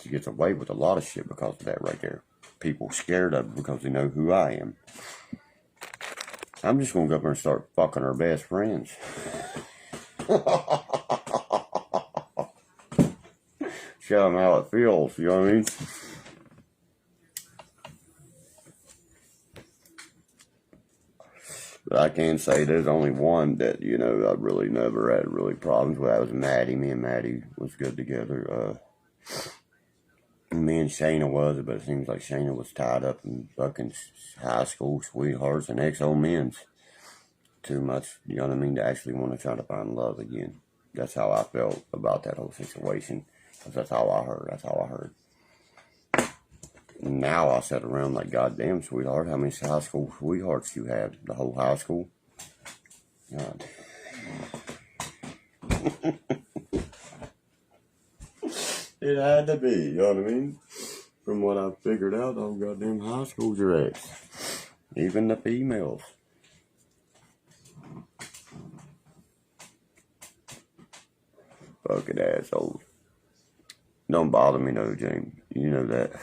She gets away with a lot of shit because of that right there. People scared of her because they know who I am. I'm just going to go up there and start fucking her best friends. Show them how it feels, you know what I mean? But I can say there's only one that, you know, I really never had really problems with. That was Maddie. Me and Maddie was good together. Me and Shayna was, but it seems like Shayna was tied up in fucking high school sweethearts and ex-old men's. Too much, you know what I mean, to actually want to try to find love again. That's how I felt about that whole situation. Because that's how I heard. That's how I heard. Now I sit around like, goddamn, sweetheart, how many high school sweethearts you had? The whole high school? God. It had to be, you know what I mean? From what I figured out, all goddamn high school's your ex. Even the females. Fucking assholes. Don't bother me though, James. You know that.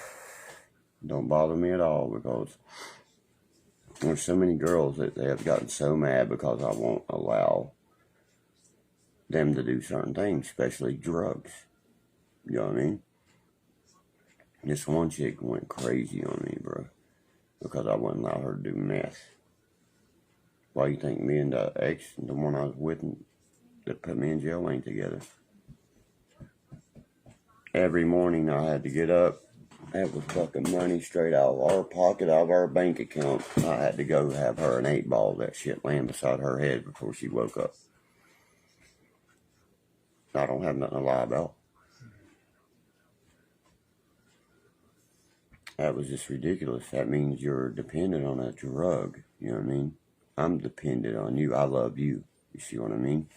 Don't bother me at all, because there's so many girls that they have gotten so mad because I won't allow them to do certain things, especially drugs. You know what I mean? This one chick went crazy on me, bro, because I wouldn't allow her to do meth. Why you think me and the ex, the one I was with that put me in jail, ain't together? Every morning I had to get up. That was fucking money straight out of our pocket, out of our bank account. I had to go have her an 8-ball, that shit laying beside her head before she woke up. I don't have nothing to lie about. That was just ridiculous. That means you're dependent on a drug. You know what I mean? I'm dependent on you. I love you. You see what I mean?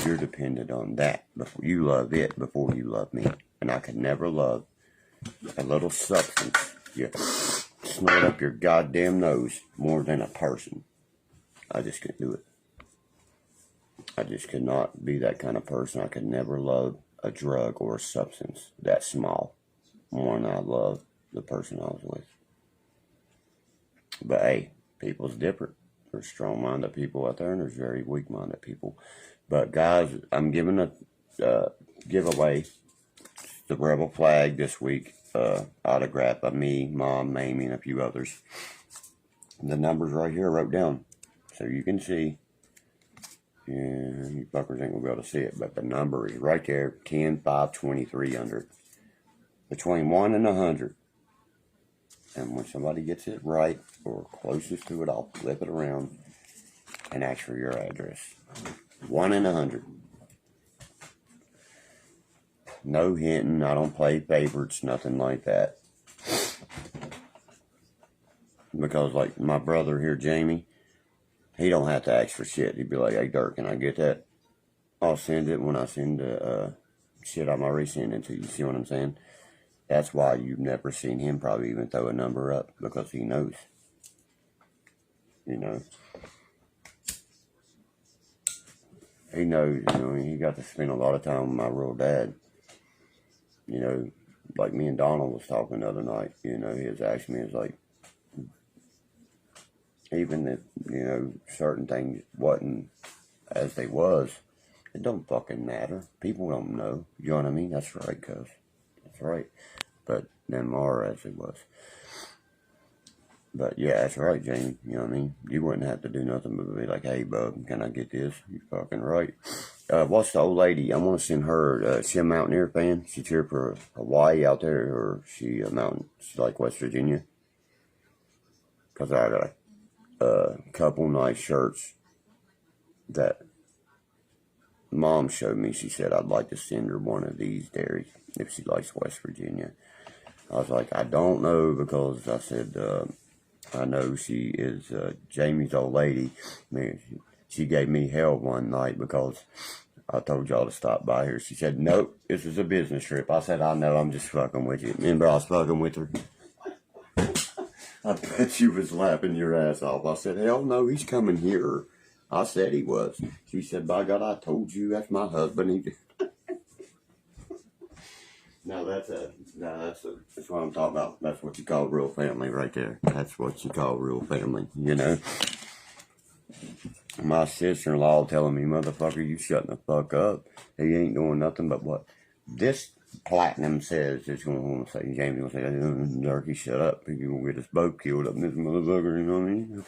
You're dependent on that. Before you love it before you love me. And I could never love a little substance you snort up your goddamn nose more than a person. I just couldn't do it. I just could not be that kind of person. I could never love a drug or a substance that small more than I love the person I was with. But hey, people's different. There's strong-minded people out there and there's very weak-minded people. But guys, I'm giving a giveaway. The Rebel flag this week, autographed by me, Mom, Mamie, and a few others. The numbers right here I wrote down, so you can see. Yeah, you fuckers ain't gonna be able to see it, but the number is right there, 10, 5, 20, 300. Between 1 and 100. And when somebody gets it right, or closest to it, I'll flip it around and ask for your address. 1 in 100. No hinting. I don't play favorites, nothing like that. Because like my brother here, Jamie, he don't have to ask for shit. He'd be like, hey, Dirk, can I get that? I'll send it when I send the shit I'm already sending to you. See what I'm saying? That's why you've never seen him probably even throw a number up, because he knows. You know. He knows, you know, he got to spend a lot of time with my real dad. You know, like me and Donald was talking the other night, you know, he was asking me, it's like, even if, you know, certain things wasn't as they was, it don't fucking matter. People don't know. You know what I mean? That's right, cuz. That's right. But them are as it was. But yeah, that's right, Jamie. You know what I mean? You wouldn't have to do nothing but be like, hey, bub, can I get this? You fucking right. What's the old lady? I want to send her, is she a Mountaineer fan? She cheer for Hawaii out there, or she a mountain? She's like West Virginia? Because I got a couple nice shirts that Mom showed me. She said I'd like to send her one of these, Derek, if she likes West Virginia. I was like, I don't know, because I said, I know she is Jamie's old lady. Man, she gave me hell one night because I told y'all to stop by here. She said, nope, this is a business trip. I said, I know, I'm just fucking with you. Remember I was fucking with her? I bet you was laughing your ass off. I said, hell no, he's coming here. I said he was. She said, by God, I told you, that's my husband. Now that's what I'm talking about. That's what you call real family right there. That's what you call real family, you know. My sister-in-law telling me, motherfucker, you shutting the fuck up. He ain't doing nothing but what this platinum says. It's going to say, James going to say, Derkie, shut up. You're going to get us both killed up in this motherfucker, you know what I mean?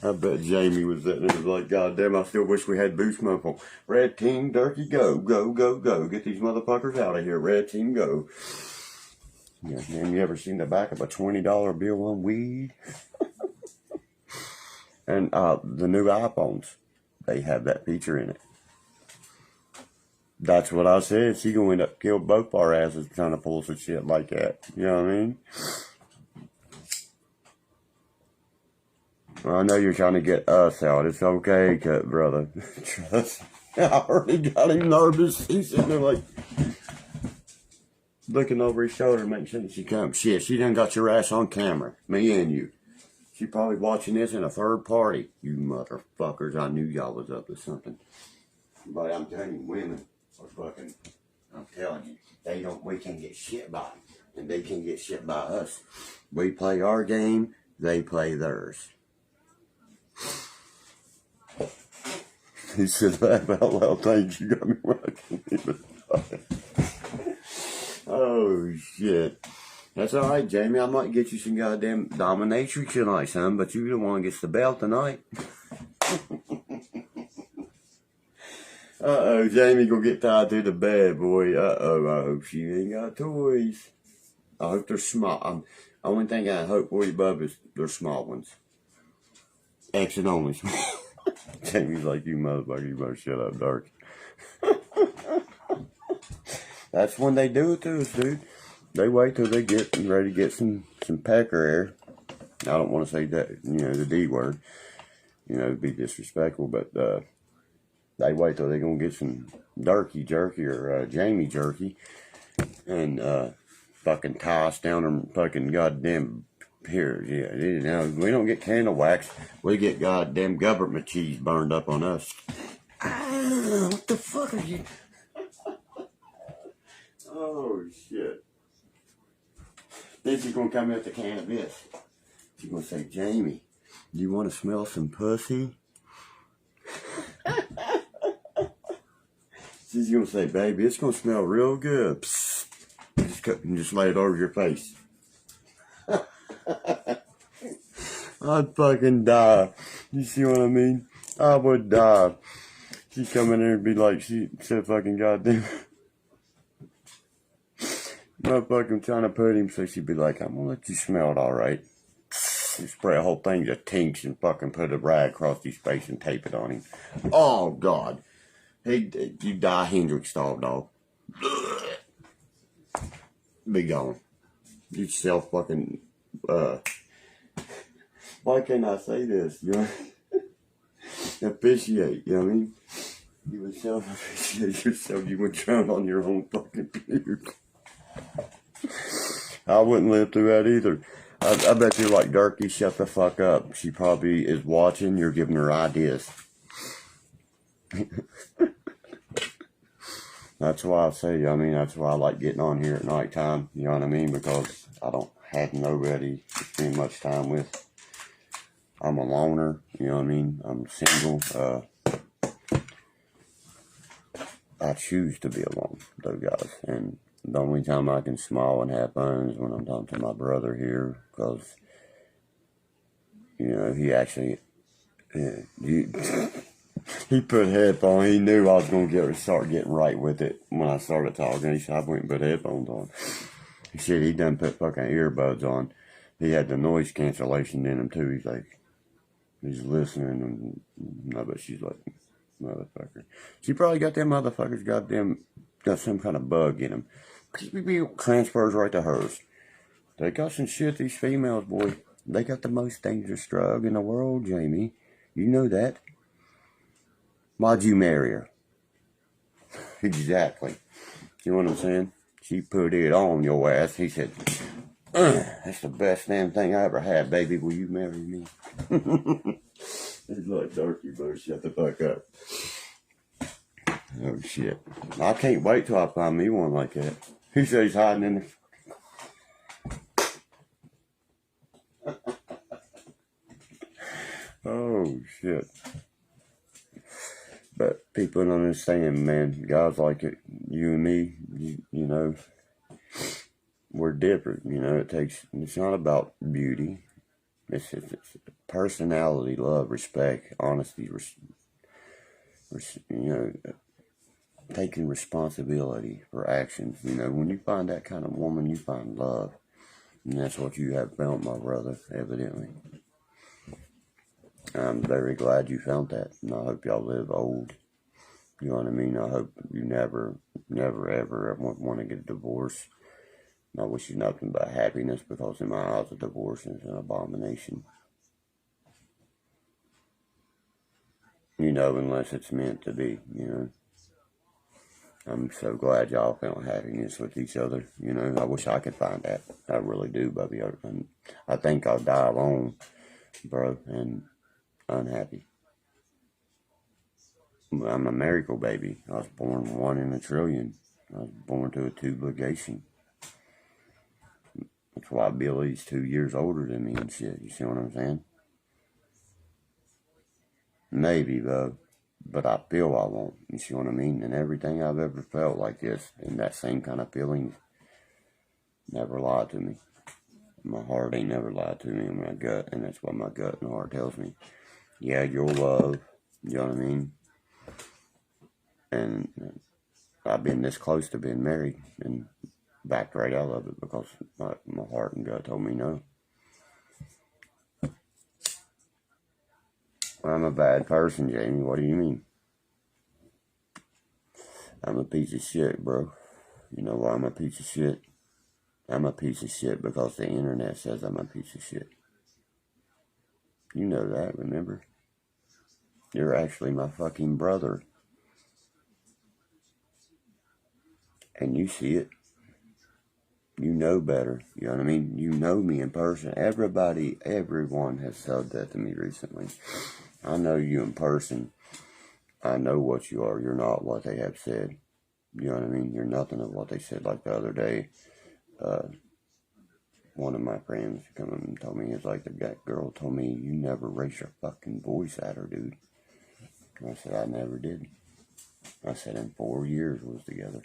I bet Jamie was sitting there like, God damn, I still wish we had boost muffle. Red team, Derkie, go, go, go, go. Get these motherfuckers out of here. Red team, go. Yeah, man, you ever seen the back of a $20 bill on weed? And the new iPhones, they have that feature in it. That's what I said. She gonna end up kill both our asses trying to pull some shit like that. You know what I mean? Well, I know you're trying to get us out. It's okay, cut brother. Trust me, I already got him nervous. He's sitting there like, looking over his shoulder, making sure she comes. Shit, she done got your ass on camera. Me and you. She probably watching this in a third party. You motherfuckers, I knew y'all was up to something. But I'm telling you, women are fucking, I'm telling you, we can't get shit by them. And they can't get shit by us. We play our game, they play theirs. He said, laugh out loud, thank you, got me when I can't even talk. Oh, shit. That's alright, Jamie. I might get you some goddamn dominatrix tonight, son, but you don't want to get the belt tonight. Uh-oh, Jamie gonna get tied to the bed, boy. Uh-oh, I hope she ain't got toys. I hope they're small. Only thing I hope for you, bub, is they're small ones. Exit only. Jamie's like, you motherfucker, you better shut up, Dark. That's when they do it to us, dude. They wait till they get ready to get some pecker air. I don't want to say that, the D word, to be disrespectful, but they wait till they're going to get some Derkie jerky or Jamie jerky and fucking tie us down and fucking goddamn here. Yeah, we don't get candle wax. We get goddamn government cheese burned up on us. Ah, what the fuck are you? Oh, shit. Then she's going to come in with a can of this. She's going to say, Jamie, do you want to smell some pussy? She's going to say, baby, it's going to smell real good. Psst. Just lay it over your face. I'd fucking die. You see what I mean? I would die. She'd come in there and be like, she said fucking goddamn. Motherfucker trying to put him, so she'd be like, I'm gonna let you smell it alright. You spray a whole thing of tinks and fucking put a rag across his face and tape it on him. Oh, God. Hey, you die Hendrix style, dog. Be gone. You self fucking, why can't I say this, Appreciate, you know what I mean? You would self-appreciate yourself, you would drown on your own fucking puke. I wouldn't live through that either. I bet you like Derkie, shut the fuck up. She probably is watching, you're giving her ideas. That's why I say, that's why I like getting on here at nighttime, you know what I mean? Because I don't have nobody to spend much time with. I'm a loner, you know what I mean? I'm single. I choose to be alone, though, guys. And the only time I can smile and have fun is when I'm talking to my brother here, because, he actually, he put headphones. He knew I was going to start getting right with it when I started talking. He said, I went and put headphones on. He said he done put fucking earbuds on. He had the noise cancellation in him, too. He's like, he's listening, and no, but she's like, motherfucker. She probably got them motherfuckers got some kind of bug in them. Transfers right to hers. They got some shit, these females, boy. They got the most dangerous drug in the world, Jamie. You know that. Why'd you marry her? Exactly. You know what I'm saying? She put it on your ass. He said, that's the best damn thing I ever had, baby. Will you marry me? He's like, Derkie, better shut the fuck up. Oh, shit. I can't wait till I find me one like that. He said he's hiding in the... Oh, shit. But people don't understand, man. Guys like it, you and me, we're different. It's not about beauty. It's personality, love, respect, honesty, taking responsibility for actions. When you find that kind of woman, you find love. And that's what you have found, my brother, evidently. I'm very glad you found that. And I hope y'all live old. You know what I mean? I hope you never, ever want to get a divorce. And I wish you nothing but happiness, because in my eyes, a divorce is an abomination. Unless it's meant to be, I'm so glad y'all found happiness with each other. You know, I wish I could find that. I really do, Bubby. I think I'll die alone, bro, and unhappy. I'm a miracle baby. I was born 1 in a trillion. I was born to a tubulation. That's why Billy's 2 years older than me and shit. You see what I'm saying? Maybe, bro. But I feel I won't. You see what I mean? And everything I've ever felt like this, and that same kind of feeling, never lied to me. My heart ain't never lied to me, and my gut, and that's what my gut and heart tells me. Yeah, you'll love. You know what I mean? And I've been this close to being married, and backed right out of it because my heart and gut told me no. I'm a bad person, Jamie. What do you mean? I'm a piece of shit, bro. You know why I'm a piece of shit? I'm a piece of shit because the internet says I'm a piece of shit. You know that, remember? You're actually my fucking brother. And you see it. You know better. You know what I mean? You know me in person. Everyone has said that to me recently. I know you in person. I know what you are. You're not what they have said. You know what I mean? You're nothing of what they said. Like the other day, one of my friends come up and told me, it's like that girl told me, you never raised your fucking voice at her, dude. And I said, I never did. I said, in 4 years we was together.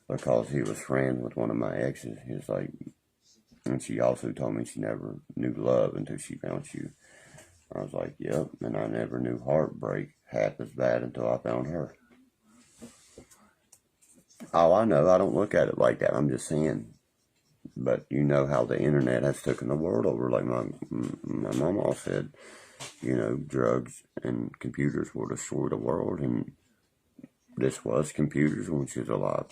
Because he was friends with one of my exes. He's like, and she also told me she never knew love until she found you. I was like, yep, and I never knew heartbreak half as bad until I found her. Oh, I know, I don't look at it like that, I'm just saying. But you know how the internet has taken the world over. Like my mama said, you know, drugs and computers will destroy the world, and this was computers when she was alive.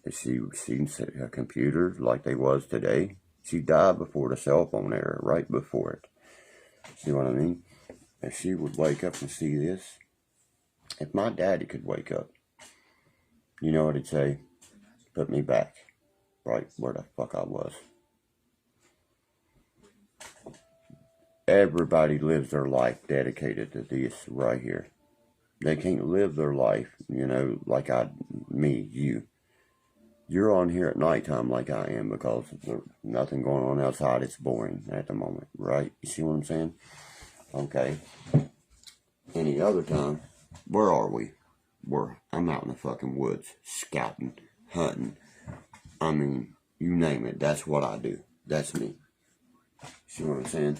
If she seen a computer like they was today, she died before the cell phone era, right before it. See what I mean? If she would wake up and see this, if my daddy could wake up, you know what he'd say? Put me back right where the fuck I was. Everybody lives their life dedicated to this right here. They can't live their life, you know, like you. You're on here at nighttime like I am because there's nothing going on outside. It's boring at the moment, right? You see what I'm saying? Okay. Any other time, where are we? I'm out in the fucking woods, scouting, hunting. I mean, you name it. That's what I do. That's me. See what I'm saying?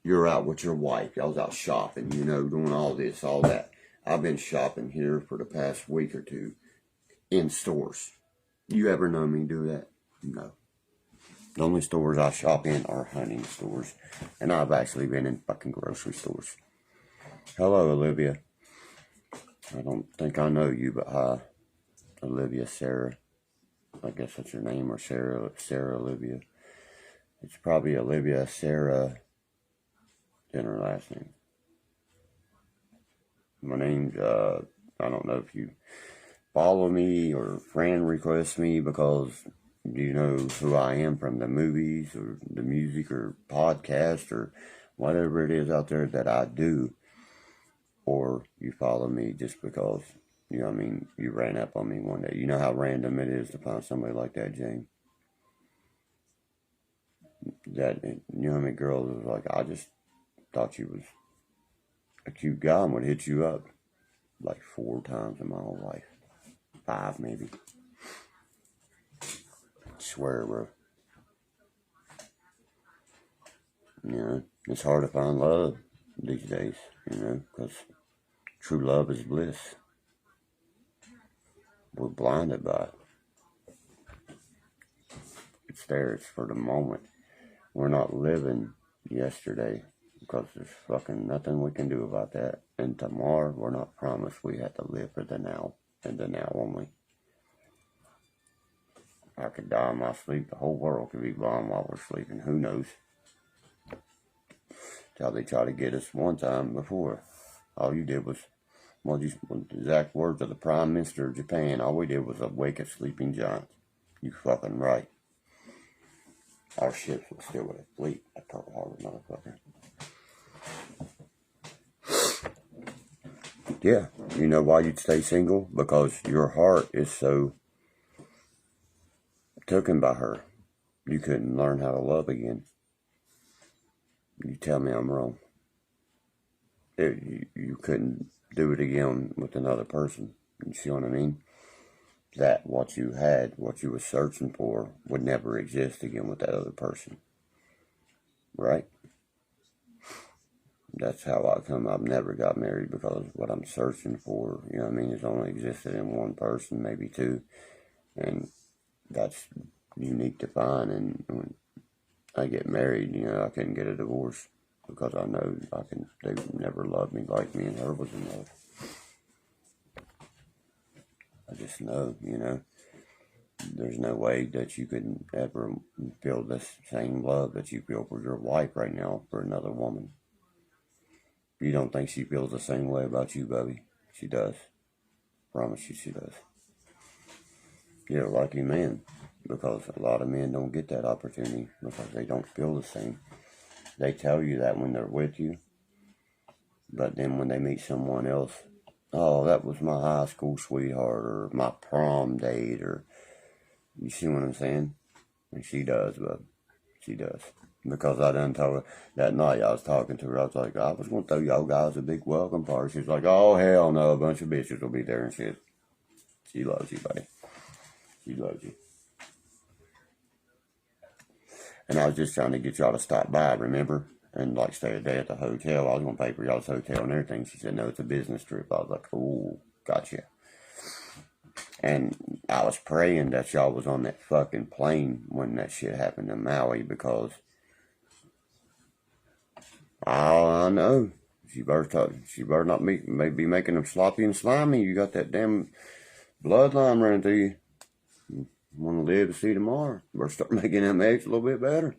You're out with your wife. Y'all's out shopping, you know, doing all this, all that. I've been shopping here for the past week or two in stores. You ever know me do that? No. The only stores I shop in are hunting stores. And I've actually been in fucking grocery stores. Hello, Olivia. I don't think I know you, but hi. Olivia Sarah. I guess that's your name, or Sarah Olivia. It's probably Olivia Sarah, then her last name. My name's, I don't know if you follow me or friend request me because you know who I am from the movies or the music or podcast or whatever it is out there that I do, or you follow me just because, you know what I mean, you ran up on me one day. You know how random it is to find somebody like that, Jane? That, you know how many girls was like, I just thought you was a cute guy and would hit you up like 4 times in my whole life. 5 maybe. I swear, bro. You know, it's hard to find love these days, you know, because true love is bliss. We're blinded by it. It's there, it's for the moment. We're not living yesterday because there's fucking nothing we can do about that. And tomorrow, we're not promised. We have to live for the now and the now only. I could die in my sleep. The whole world could be gone while we're sleeping. Who knows? That's how they tried to get us one time before. All you did was Well, the exact words of the Prime Minister of Japan, all we did was awake a sleeping giant. You fucking right. Our ships were still asleep at Pearl Harbor, motherfucker. Yeah, you know why you'd stay single? Because your heart is so taken by her. You couldn't learn how to love again. You tell me I'm wrong. You couldn't do it again with another person. You see what I mean? That what you had, what you were searching for, would never exist again with that other person. Right? That's how I've never got married, because what I'm searching for, you know what I mean, has only existed in one person, maybe two. And that's unique to find. And when I get married, you know, I couldn't get a divorce, because I know they never loved me like me and her was in love. I just know, you know, there's no way that you could ever feel this same love that you feel for your wife right now for another woman. You don't think she feels the same way about you, Bubby? She does. Promise you she does. You're a lucky man, because a lot of men don't get that opportunity because they don't feel the same. They tell you that when they're with you, but then when they meet someone else, oh, that was my high school sweetheart, or my prom date, or, you see what I'm saying? And she does, but she does. Because I done told her that night, I was talking to her, I was like, I was going to throw y'all guys a big welcome party. She's like, oh, hell no, a bunch of bitches will be there and shit. She loves you, buddy. She loves you. And I was just trying to get y'all to stop by, remember? And like stay a day at the hotel. I was going to pay for y'all's hotel and everything. She said, no, it's a business trip. I was like, oh, gotcha. And I was praying that y'all was on that fucking plane when that shit happened in Maui, because I know she better not be making them sloppy and slimy. You got that damn bloodline running through you. You want to live to see tomorrow. Better start making them eggs a little bit better.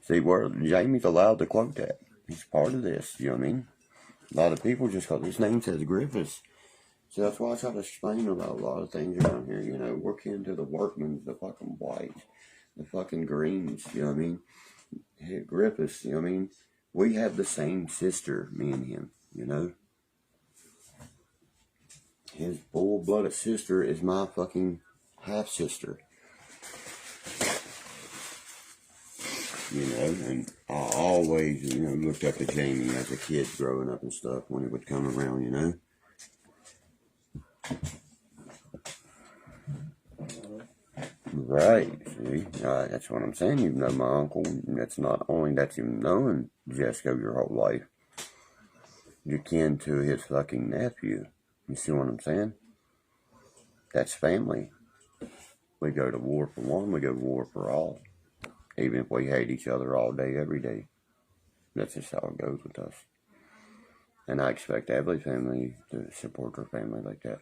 See, where Jamie's allowed to quote that. He's part of this, you know what I mean? A lot of people just call his name says Griffiths. So that's why I try to explain about a lot of things around here. You know, we're kin to the workmen, the fucking whites, the fucking greens, you know what I mean? Hey, Griffiths, you know what I mean? We have the same sister, me and him, you know? His full-blooded sister is my fucking half-sister. You know, and I always, you know, looked up to Jamie as a kid growing up and stuff when he would come around, you know? Right, see? That's what I'm saying. You know my uncle. That's not only that you've known Jesco your whole life. You're kin to his fucking nephew. You see what I'm saying? That's family. We go to war for one, we go to war for all. Even if we hate each other all day, every day. That's just how it goes with us. And I expect every family to support their family like that.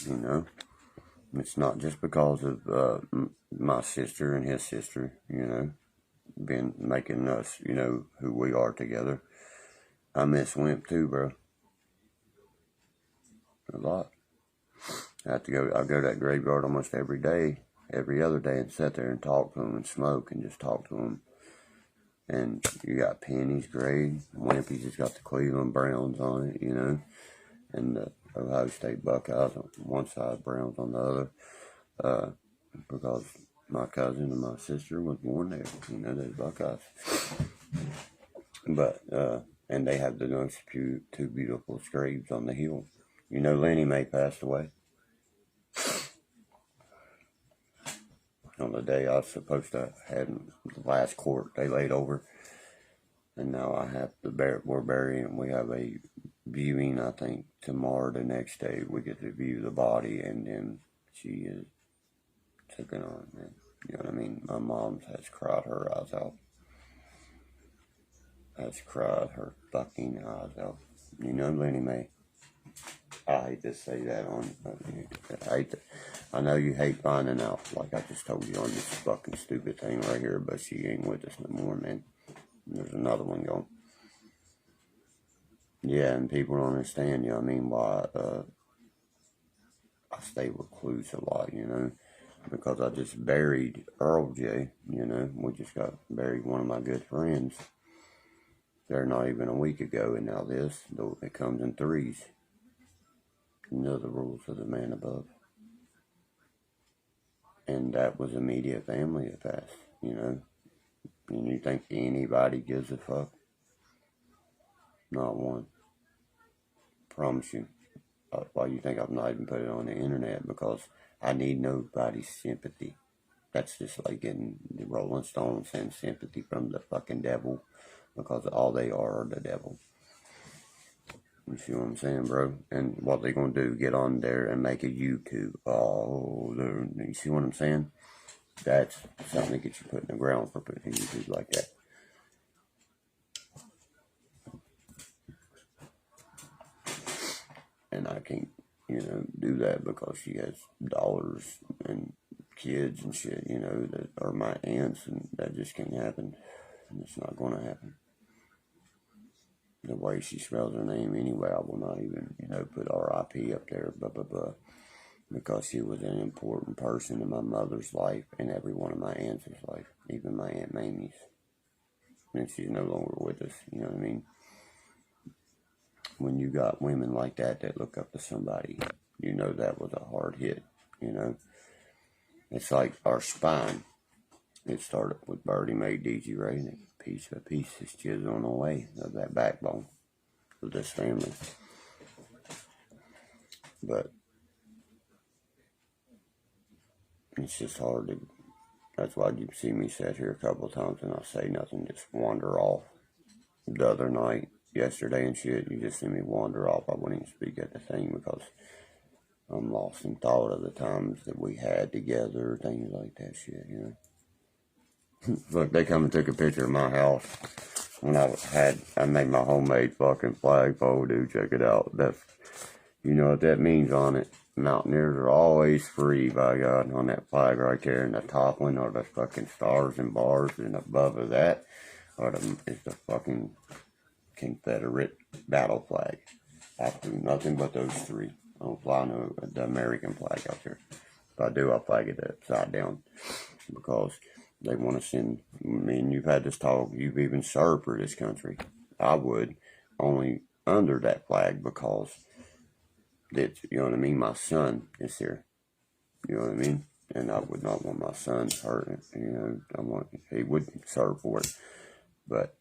You know? It's not just because of my sister and his sister, you know, making us, you know, who we are together. I miss Wimp too, bro. A lot. I go to that graveyard almost every other day, and sit there and talk to him and smoke and just talk to him. And you got Penny's grave. Wimpy's has got the Cleveland Browns on it, you know, and the Ohio State Buckeyes on one side, Browns on the other. Because my cousin and my sister was born there, you know, those Buckeyes. But, and they have the nice two beautiful graves on the hill. You know, Lenny Mae passed away. On the day I was supposed to have the last court, they laid over. And now I have we're burying, we have a viewing, I think, tomorrow, the next day, we get to view the body, and then she is taken on, man. You know what I mean? My mom has cried her eyes out. Has cried her fucking eyes out. You know Lenny Mae. I hate to say that I know you hate finding out, like I just told you on this fucking stupid thing right here, but she ain't with us no more, man. There's another one going. Yeah, and people don't understand, you know what I mean, why I stay recluse a lot, you know, because I just buried Earl J, you know. We just got buried one of my good friends there not even a week ago, and now this, though it comes in threes. You know the rules of the man above. And that was immediate family that passed, you know. And you think anybody gives a fuck? Not one. Promise you. Why you think I've not even put it on the internet? Because I need nobody's sympathy. That's just like getting the Rolling Stones and sympathy from the fucking devil, because all they are the devil. You see what I'm saying, bro? And what they gonna do? Get on there and make a YouTube? Oh, you see what I'm saying? That's something that gets you put in the ground for putting a YouTube like that. And I can't, you know, do that because she has daughters and kids and shit, you know, that are my aunts, and that just can't happen. And it's not going to happen. The way she spells her name anyway, I will not even, you know, put RIP up there, because she was an important person in my mother's life and every one of my aunts' life, even my Aunt Mamie's. And she's no longer with us, you know what I mean? When you got women like that look up to somebody, you know that was a hard hit, you know? It's like our spine. It started with Birdie Mae, DG Ray, and piece by piece is chiseling away of that backbone of this family. But it's just hard to, that's why you see me sit here a couple of times and I say nothing, just wander off. The other night, yesterday and shit, you just see me wander off. I wouldn't even speak at the thing because I'm lost in thought of the times that we had together, things like that shit, you know. Look, they come and took a picture of my house when I made my homemade fucking flagpole, dude. Check it out. That's, you know what that means on it. Mountaineers are always free, by God, on that flag right there. And the top one are the fucking stars and bars, and above of that is the fucking Confederate battle flag. I do nothing but those three. I don't fly the American flag out there. If I do, I'll flag it upside down because they want to send. I mean, you've had this talk. You've even served for this country. I would only under that flag because that, you know what I mean. My son is here. You know what I mean. And I would not want my son hurt. You know, he would serve for it, but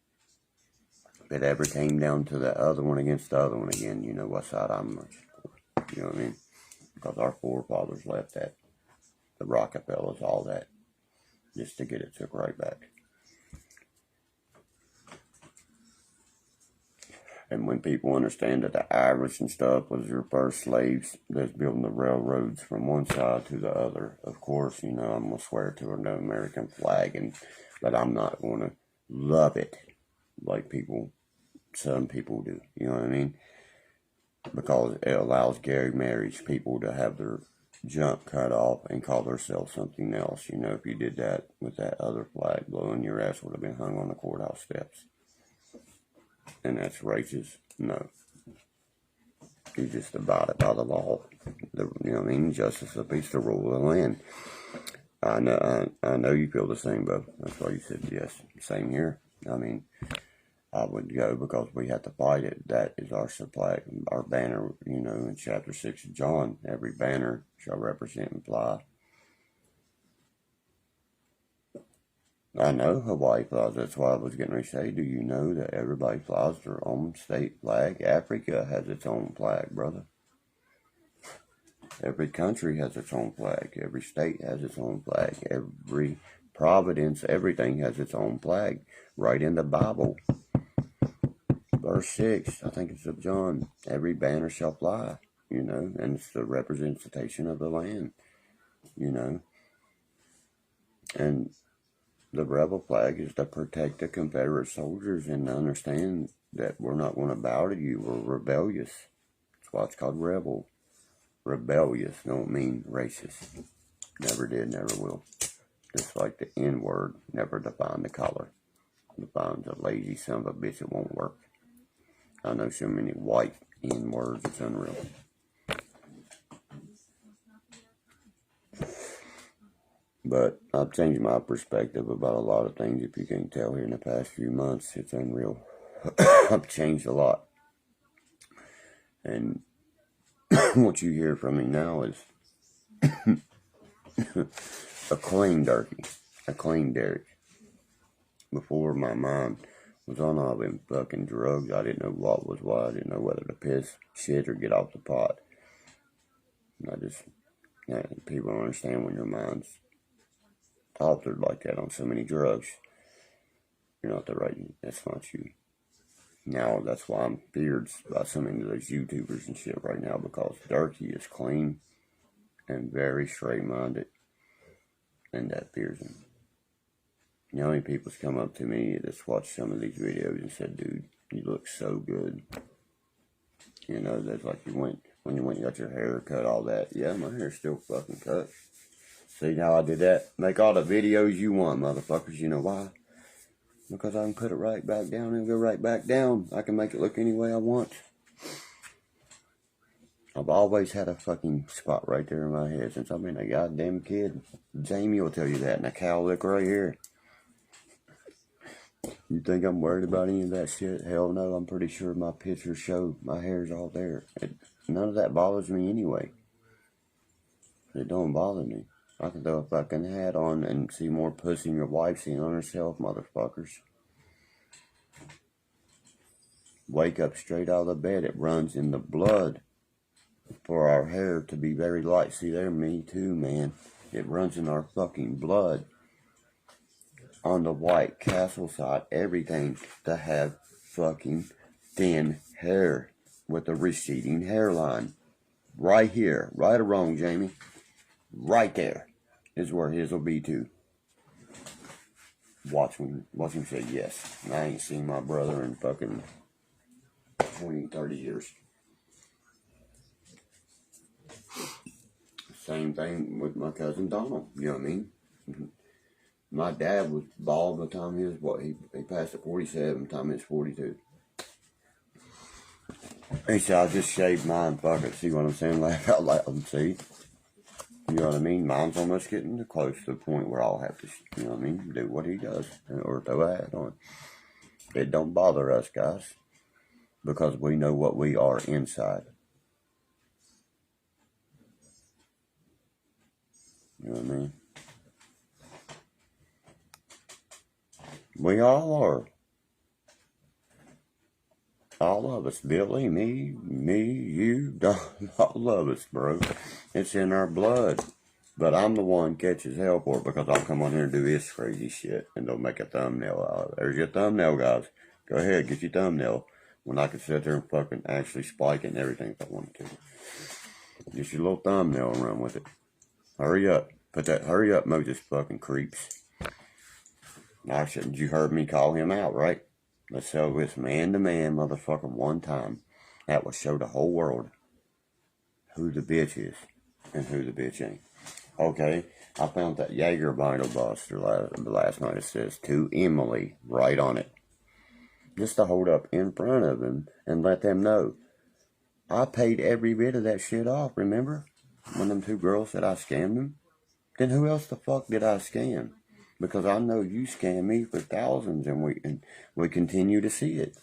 if it ever came down to the other one against the other one again, you know what side I'm on. You know what I mean? Because our forefathers left that, the Rockefellers, all that, just to get it took right back. And when people understand that the Irish and stuff was your first slaves that's building the railroads from one side to the other, of course, you know, I'm going to swear to an American flag, but I'm not going to love it like some people do, you know what I mean? Because it allows gay marriage people to have their junk cut off and call themselves something else. You know, if you did that with that other flag blowing, your ass would have been hung on the courthouse steps. And that's racist? No. You just abide by the law. You know what I mean? Justice of peace, the rule of the land. I know you feel the same, but that's why you said yes. Same here. I mean, I would go because we have to fight it. That is our supply, our banner, you know, in chapter 6 of John. Every banner shall represent and fly. I know Hawaii flies. That's why I was getting ready to say, do you know that everybody flies their own state flag? Africa has its own flag, brother. Every country has its own flag. Every state has its own flag. Every providence, everything has its own flag. Right in the Bible. Verse 6, I think it's of John. Every banner shall fly, you know, and it's the representation of the land, you know. And the rebel flag is to protect the Confederate soldiers and to understand that we're not going to bow to you. We're rebellious. That's why it's called rebel. Rebellious don't mean racist. Never did, never will. Just like the N-word never defined the color. The phone's a lazy son of a bitch, it won't work. I know so many white N words, it's unreal. But I've changed my perspective about a lot of things. If you can't tell here in the past few months, it's unreal. I've changed a lot. And what you hear from me now is a clean Derkie, a clean Derek. Before my mind was on all them fucking drugs, I didn't know what was what. I didn't know whether to piss, shit, or get off the pot. And people don't understand when your mind's altered like that on so many drugs. You're not the right, that's not you. Now, that's why I'm feared by so many of those YouTubers and shit right now, because Derkie is clean and very straight-minded, and that fears him. You know how many people's come up to me that's watched some of these videos and said, dude, you look so good. You know, that's like when you got your hair cut, all that. Yeah, my hair's still fucking cut. See how I did that? Make all the videos you want, motherfuckers. You know why? Because I can put it right back down and go right back down. I can make it look any way I want. I've always had a fucking spot right there in my head since I've been a goddamn kid. Jamie will tell you that. And a cowlick right here. You think I'm worried about any of that shit? Hell no, I'm pretty sure my pictures show my hair's all there. None of that bothers me anyway. It don't bother me. I can throw a fucking hat on and see more pussy than your wife seeing on herself, motherfuckers. Wake up straight out of the bed. It runs in the blood for our hair to be very light. See there, me too, man. It runs in our fucking blood. On the White Castle side, everything to have fucking thin hair with a receding hairline. Right here. Right or wrong, Jamie? Right there is where his will be too. Watch him say yes. And I ain't seen my brother in fucking 20, 30 years. Same thing with my cousin Donald. You know what I mean? My dad was bald by the time he was, he passed at 47, by the time he was 42. He said, I just shaved mine, fuck it. See what I'm saying? Laugh out loud, see? You know what I mean? Mine's almost getting close to the point where I'll have to, you know what I mean, do what he does, or throw a hat on. It don't bother us, guys, because we know what we are inside. You know what I mean? We all are. All of us. Billy, me, you, Don, all of us, bro. It's in our blood. But I'm the one catches hell for it because I'll come on here and do this crazy shit and don't make a thumbnail out of it. There's your thumbnail, guys. Go ahead, get your thumbnail. When I could sit there and fucking actually spike it and everything if I wanted to. Just your little thumbnail and run with it. Hurry up. Hurry up, Moses fucking creeps. Now, shouldn't you heard me call him out, right? Let's show this man-to-man motherfucker one time. That will show the whole world who the bitch is and who the bitch ain't. Okay, I found that Jaeger vinyl buster last night. It says, to Emily, right on it. Just to hold up in front of him and let them know. I paid every bit of that shit off, remember? When them two girls said I scammed them? Then who else the fuck did I scam? Because I know you scam me for thousands, and we continue to see it.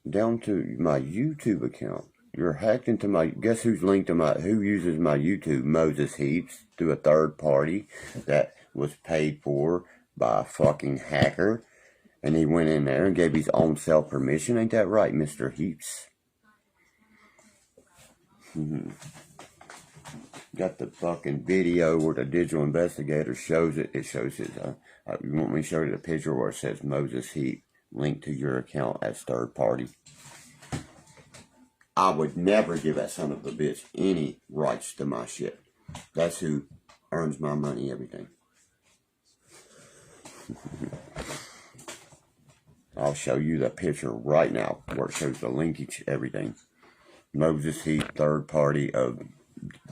Down to my YouTube account. You're hacked into my, guess who's linked to who uses my YouTube? Moses Heaps, through a third party that was paid for by a fucking hacker. And he went in there and gave his own self permission. Ain't that right, Mr. Heaps? Got the fucking video where the digital investigator shows it. It shows his, you want me to show you the picture where it says Moses Heap linked to your account as third party? I would never give that son of a bitch any rights to my shit. That's who earns my money, everything. I'll show you the picture right now where it shows the linkage, everything. Moses Heap, third party of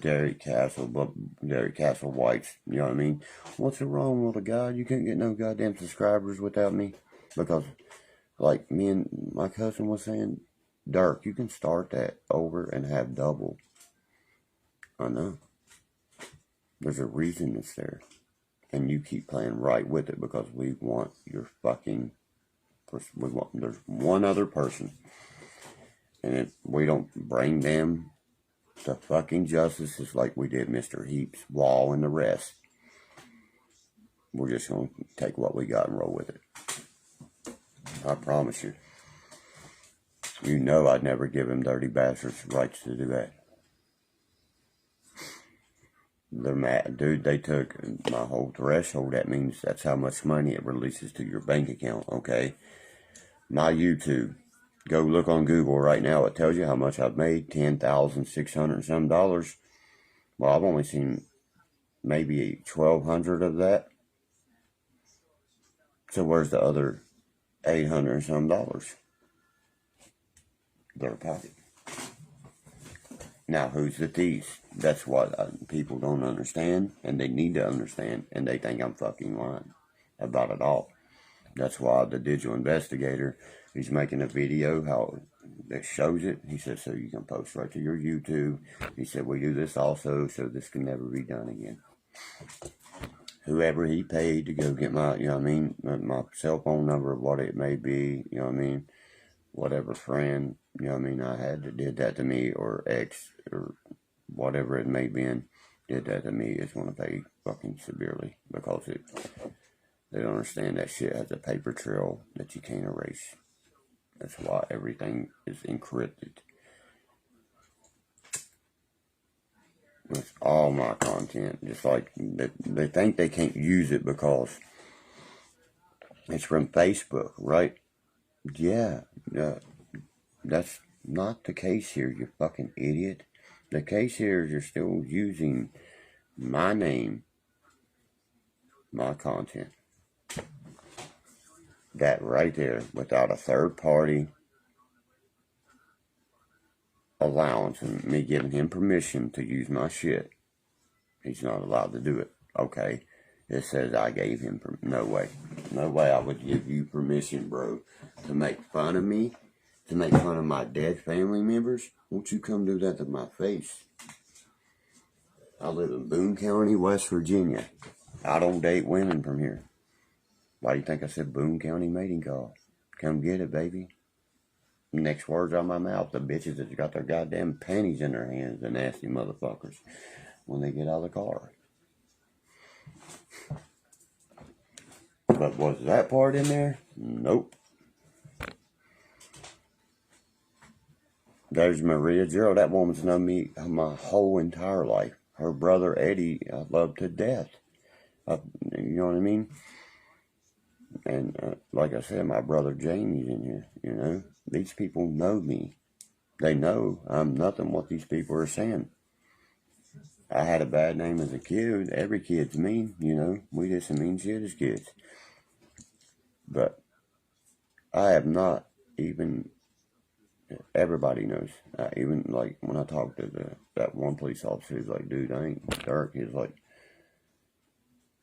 Derek Castle, but Derek Castle Whites, you know what I mean? What's wrong with a guy? You can't get no goddamn subscribers without me. Because, like me and my cousin was saying, Dirk, you can start that over and have double. I know. There's a reason it's there. And you keep playing right with it because we want your fucking... There's one other person. And if we don't bring them to fucking justice, it's like we did Mr. Heaps, Wall, and the rest. We're just going to take what we got and roll with it. I promise you. You know I'd never give them dirty bastards rights to do that. They're mad. Dude, they took my whole threshold. That means that's how much money it releases to your bank account, okay? My YouTube. Go look on Google right now. It tells you how much I've made. $10,600 and some dollars. Well, I've only seen maybe 1,200 of that. So where's the other 800 and some dollars? Their pocket. Now, who's the thieves? That's what people don't understand, and they need to understand, and they think I'm fucking lying about it all. That's why the digital investigator, he's making a video how that shows it. He said, so you can post right to your YouTube. He said, we do this also, so this can never be done again. Whoever he paid to go get my, you know what I mean, my cell phone number, what it may be, you know what I mean, whatever friend, you know what I mean, I had that did that to me, or ex, or whatever it may be, did that to me, is going to pay fucking severely, because they don't understand that shit has a paper trail that you can't erase. That's why everything is encrypted. It's all my content. Just like they think they can't use it because it's from Facebook, right? Yeah, that's not the case here, you fucking idiot. The case here is you're still using my name, my content. That right there, without a third party allowance and me giving him permission to use my shit. He's not allowed to do it. Okay. It says I gave him no way. No way I would give you permission, bro, to make fun of me, to make fun of my dead family members. Won't you come do that to my face? I live in Boone County, West Virginia. I don't date women from here. Why do you think I said Boone County mating call? Come get it, baby. Next words out of my mouth, the bitches that got their goddamn panties in their hands, the nasty motherfuckers, when they get out of the car. But was that part in there? Nope. There's Maria Gerald. That woman's known me my whole entire life. Her brother Eddie, I love to death. You know what I mean? And like I said, my brother Jamie's in here, you know. These people know me. They know I'm nothing what these people are saying. I had a bad name as a kid. Every kid's mean, you know. We did some mean shit as kids. But I have not even... Everybody knows. Even like when I talked to that one police officer, he's like, dude, I ain't Dirk. He's like,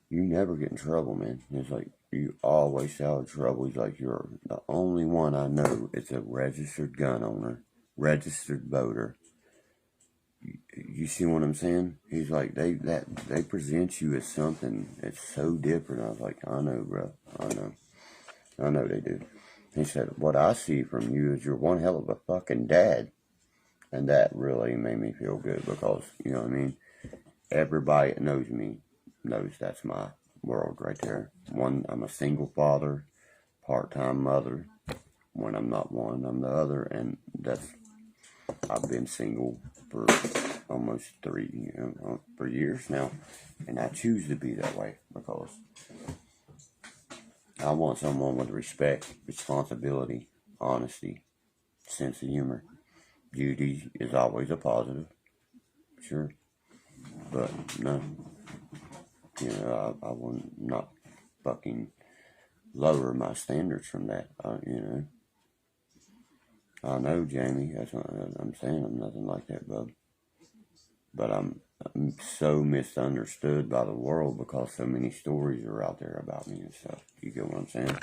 you never get in trouble, man. He's like, you always stay out of trouble. He's like, you're the only one I know. It's a registered gun owner, registered voter. You see what I'm saying? He's like, they present you as something that's so different. I was like, I know, bro. I know they do. He said, what I see from you is you're one hell of a fucking dad. And that really made me feel good because, you know what I mean? Everybody that knows me knows that's my world right there. One, I'm a single father, part-time mother. When I'm not one, I'm the other. And I've been single for almost 3 years now. And I choose to be that way because I want someone with respect, responsibility, honesty, sense of humor. Beauty is always a positive, sure. But no, you know, I will not fucking lower my standards from that, you know. I know, Jamie, that's what I'm saying. I'm nothing like that, bub. But I'm so misunderstood by the world because so many stories are out there about me and stuff. You get what I'm saying?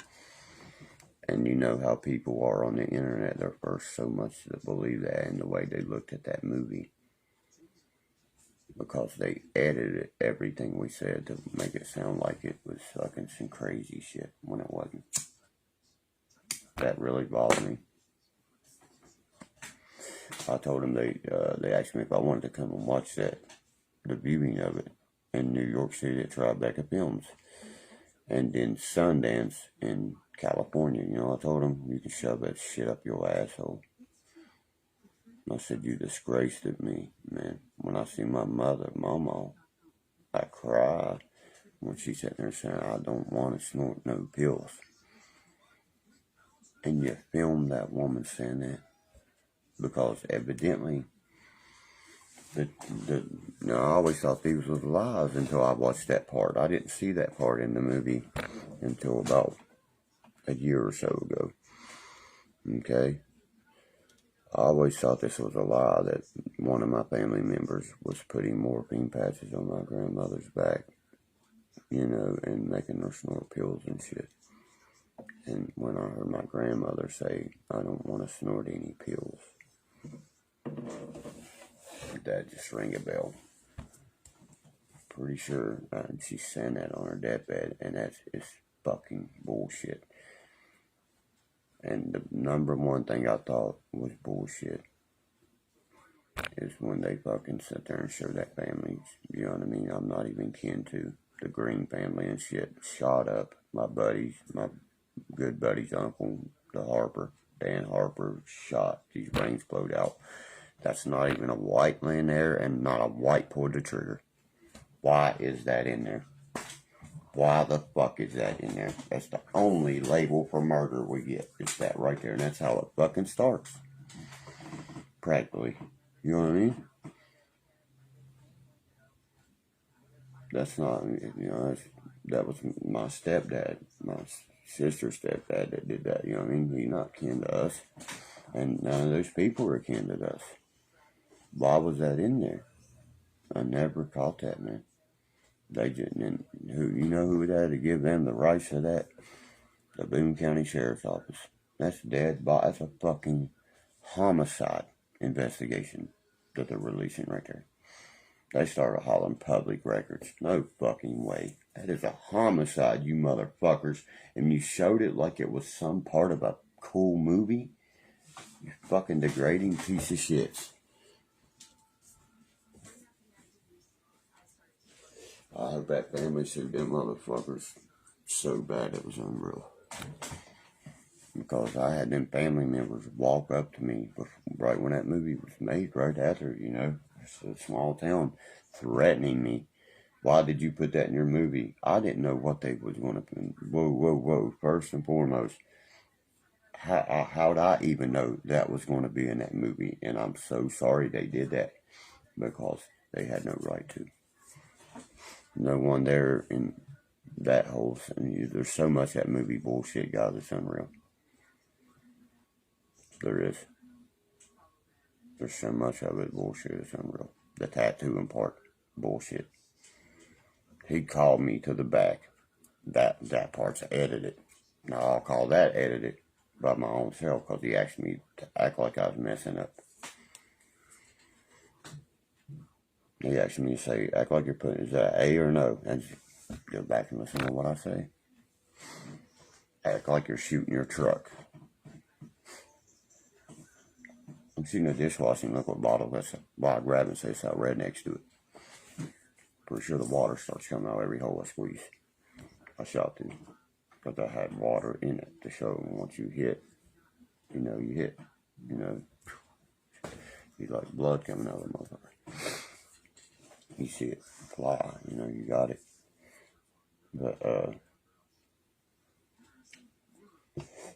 And you know how people are on the internet. They're first so much to believe that, and the way they looked at that movie, because they edited everything we said to make it sound like it was fucking some crazy shit when it wasn't. That really bothered me. I told them they asked me if I wanted to come and watch the viewing of it in New York City at Tribeca Films, and then Sundance in California. You know, I told them, you can shove that shit up your asshole. I said, you disgraced at me, man. When I see my mama, I cried when she sat there saying, I don't want to snort no pills. And you filmed that woman saying that, because evidently, I always thought these was lies until I watched that part. I didn't see that part in the movie until about a year or so ago. Okay? I always thought this was a lie, that one of my family members was putting morphine patches on my grandmother's back, you know, and making her snort pills and shit. And when I heard my grandmother say, I don't want to snort any pills, that just rang a bell. Pretty sure she's saying that on her deathbed, and that's fucking bullshit. And the number one thing I thought was bullshit is when they fucking sit there and show that family, you know what I mean? I'm not even kin to the Green family and shit, shot up. My buddies, my good buddy's uncle, Dan Harper, shot. His brains blowed out. That's not even a white laying there, and not a white pulled the trigger. Why is that in there? Why the fuck is that in there? That's the only label for murder we get. It's that right there. And that's how it fucking starts. Practically. You know what I mean? That's not, you know, that was my stepdad, my sister's stepdad that did that. You know what I mean? He's not kin to us. And none of those people are kin to us. Why was that in there? I never caught that, man. They didn't. You know who had to give them the rights to that? The Boone County Sheriff's Office. That's dead. That's a fucking homicide investigation that they're releasing right there. They started hauling public records. No fucking way. That is a homicide, you motherfuckers. And you showed it like it was some part of a cool movie. You fucking degrading piece of shit. I hope that family sued them motherfuckers so bad it was unreal. Because I had them family members walk up to me right when that movie was made, right after, you know, it's a small town, threatening me. Why did you put that in your movie? I didn't know what they was going to put. Whoa. First and foremost, how'd I even know that was going to be in that movie? And I'm so sorry they did that, because they had no right to. No one there in that whole thing. There's so much that movie bullshit, guys, it's unreal. There is. There's so much of it bullshit, it's unreal. The tattooing part, bullshit. He called me to the back. That part's edited. Now I'll call that edited by my own self, because he asked me to act like I was messing up. He asked me to say, act like you're putting, is that A or no? And go back and listen to what I say. Act like you're shooting your truck. I'm shooting a dishwashing liquid bottle. That's why I grab and say it's red next to it. Pretty sure the water starts coming out every hole I squeeze. I shot through, because I had water in it to show once you hit, you know, you hit, you know, you like blood coming out of the motherfucker. You see it fly, you know, you got it. But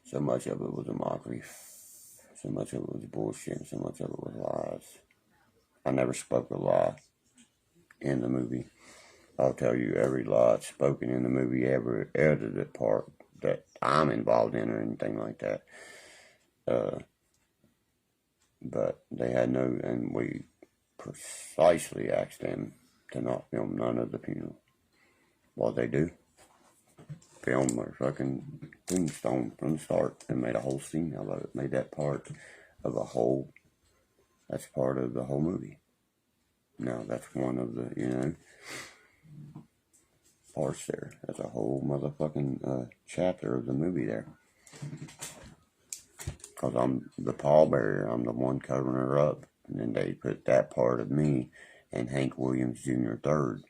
so much of it was a mockery. So much of it was bullshit. So much of it was lies. I never spoke a lie in the movie. I'll tell you every lie spoken in the movie, every edited part that I'm involved in or anything like that. But they had no, and we precisely asked them to not film none of the funeral. What they do? Film their fucking tombstone from the start and made a whole scene out of it. Made that part of a whole. That's part of the whole movie. Now that's one of the parts there. That's a whole motherfucking chapter of the movie there. Cause I'm the pallbearer. I'm the one covering her up, and then they put that part of me and Hank Williams Jr. III,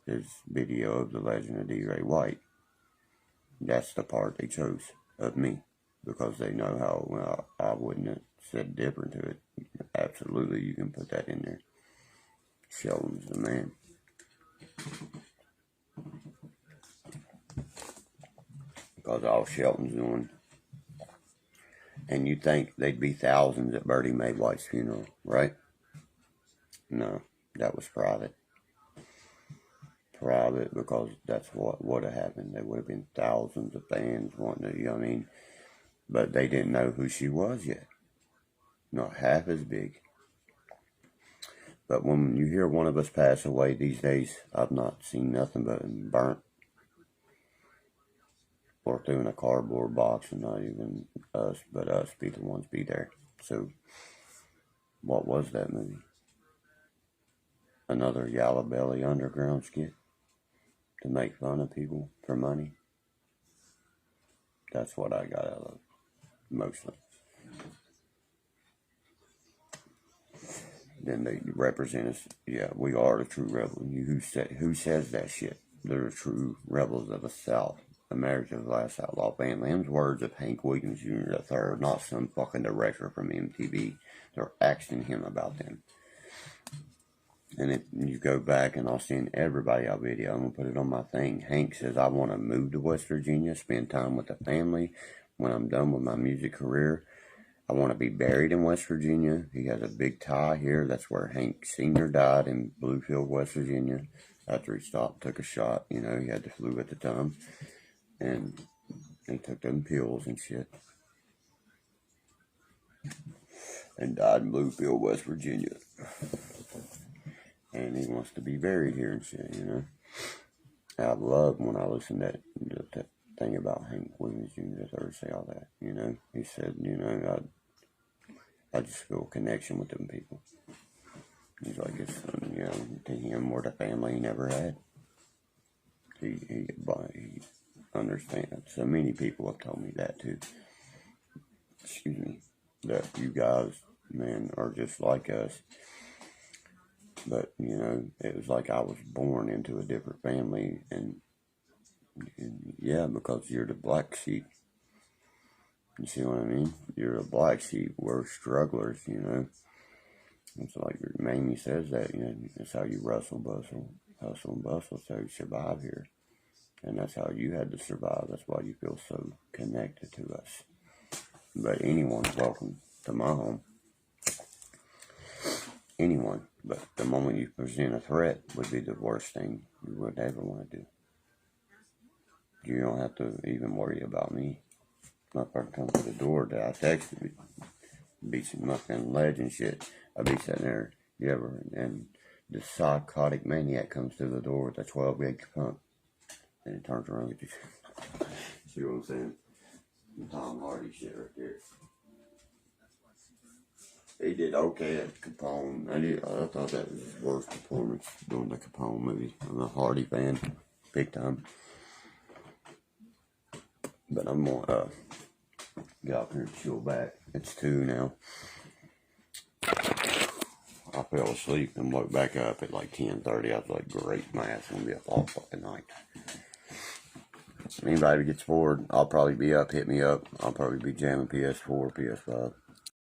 his video of the Legend of D. Ray White. That's the part they chose of me, because they know how I wouldn't have said different to it. Absolutely, you can put that in there. Sheldon's the man. Because all Shelton's doing. And you think they'd be thousands at Bertie Mae White's funeral, right? No, that was private. Private, because that's what would have happened. There would have been thousands of fans wanting to, you know what I mean? But they didn't know who she was yet. Not half as big. But when you hear one of us pass away these days, I've not seen nothing but burnt. Or threw in a cardboard box, and not even us, but us be the ones be there. So, what was that movie? Another Yellow Belly Underground skit to make fun of people for money. That's what I got out of it, mostly. Then they represent us. Yeah, we are the true rebels. Who says that shit? They're the true rebels of the South. America's Last Outlaw Family. Them's words of Hank Williams Jr. III, not some fucking director from MTV. They're asking him about them. And if you go back, and I'll send everybody a video, I'm going to put it on my thing. Hank says, I want to move to West Virginia, spend time with the family. When I'm done with my music career, I want to be buried in West Virginia. He has a big tie here. That's where Hank Sr. died, in Bluefield, West Virginia. After he stopped, took a shot. He had the flu at the time. And he took them pills and shit. And died in Bluefield, West Virginia. And he wants to be buried here and shit, I love when I listen to that thing about Hank Williams Jr. III say all that, He said, I just feel a connection with them people. He's like his son, to him or the family he never had. He understands. So many people have told me that too. Excuse me. That you guys, man, are just like us. But, it was like I was born into a different family. And yeah, because you're the black sheep. You see what I mean? You're a black sheep. We're strugglers, It's like Mamie says that, it's how you hustle and bustle, so you survive here. And that's how you had to survive. That's why you feel so connected to us. But anyone's welcome to my home. Anyone. But the moment you present a threat would be the worst thing you would ever want to do. You don't have to even worry about me. If I come to the door that I texted me, be some fucking legend shit. I'd be sitting there, and the psychotic maniac comes to the door with a 12-gauge pump. And he turns around and gets you. See what I'm saying? Tom Hardy shit right there. He did okay at Capone. I thought that was his worst performance doing the Capone movie. I'm a Hardy fan, big time. But I'm gonna get up here and chill back. It's 2 now. I fell asleep and woke back up at like 10:30. I was like, great, my ass gonna be up all fucking night. Anybody gets bored, I'll probably be up. Hit me up. I'll probably be jamming PS4, PS5.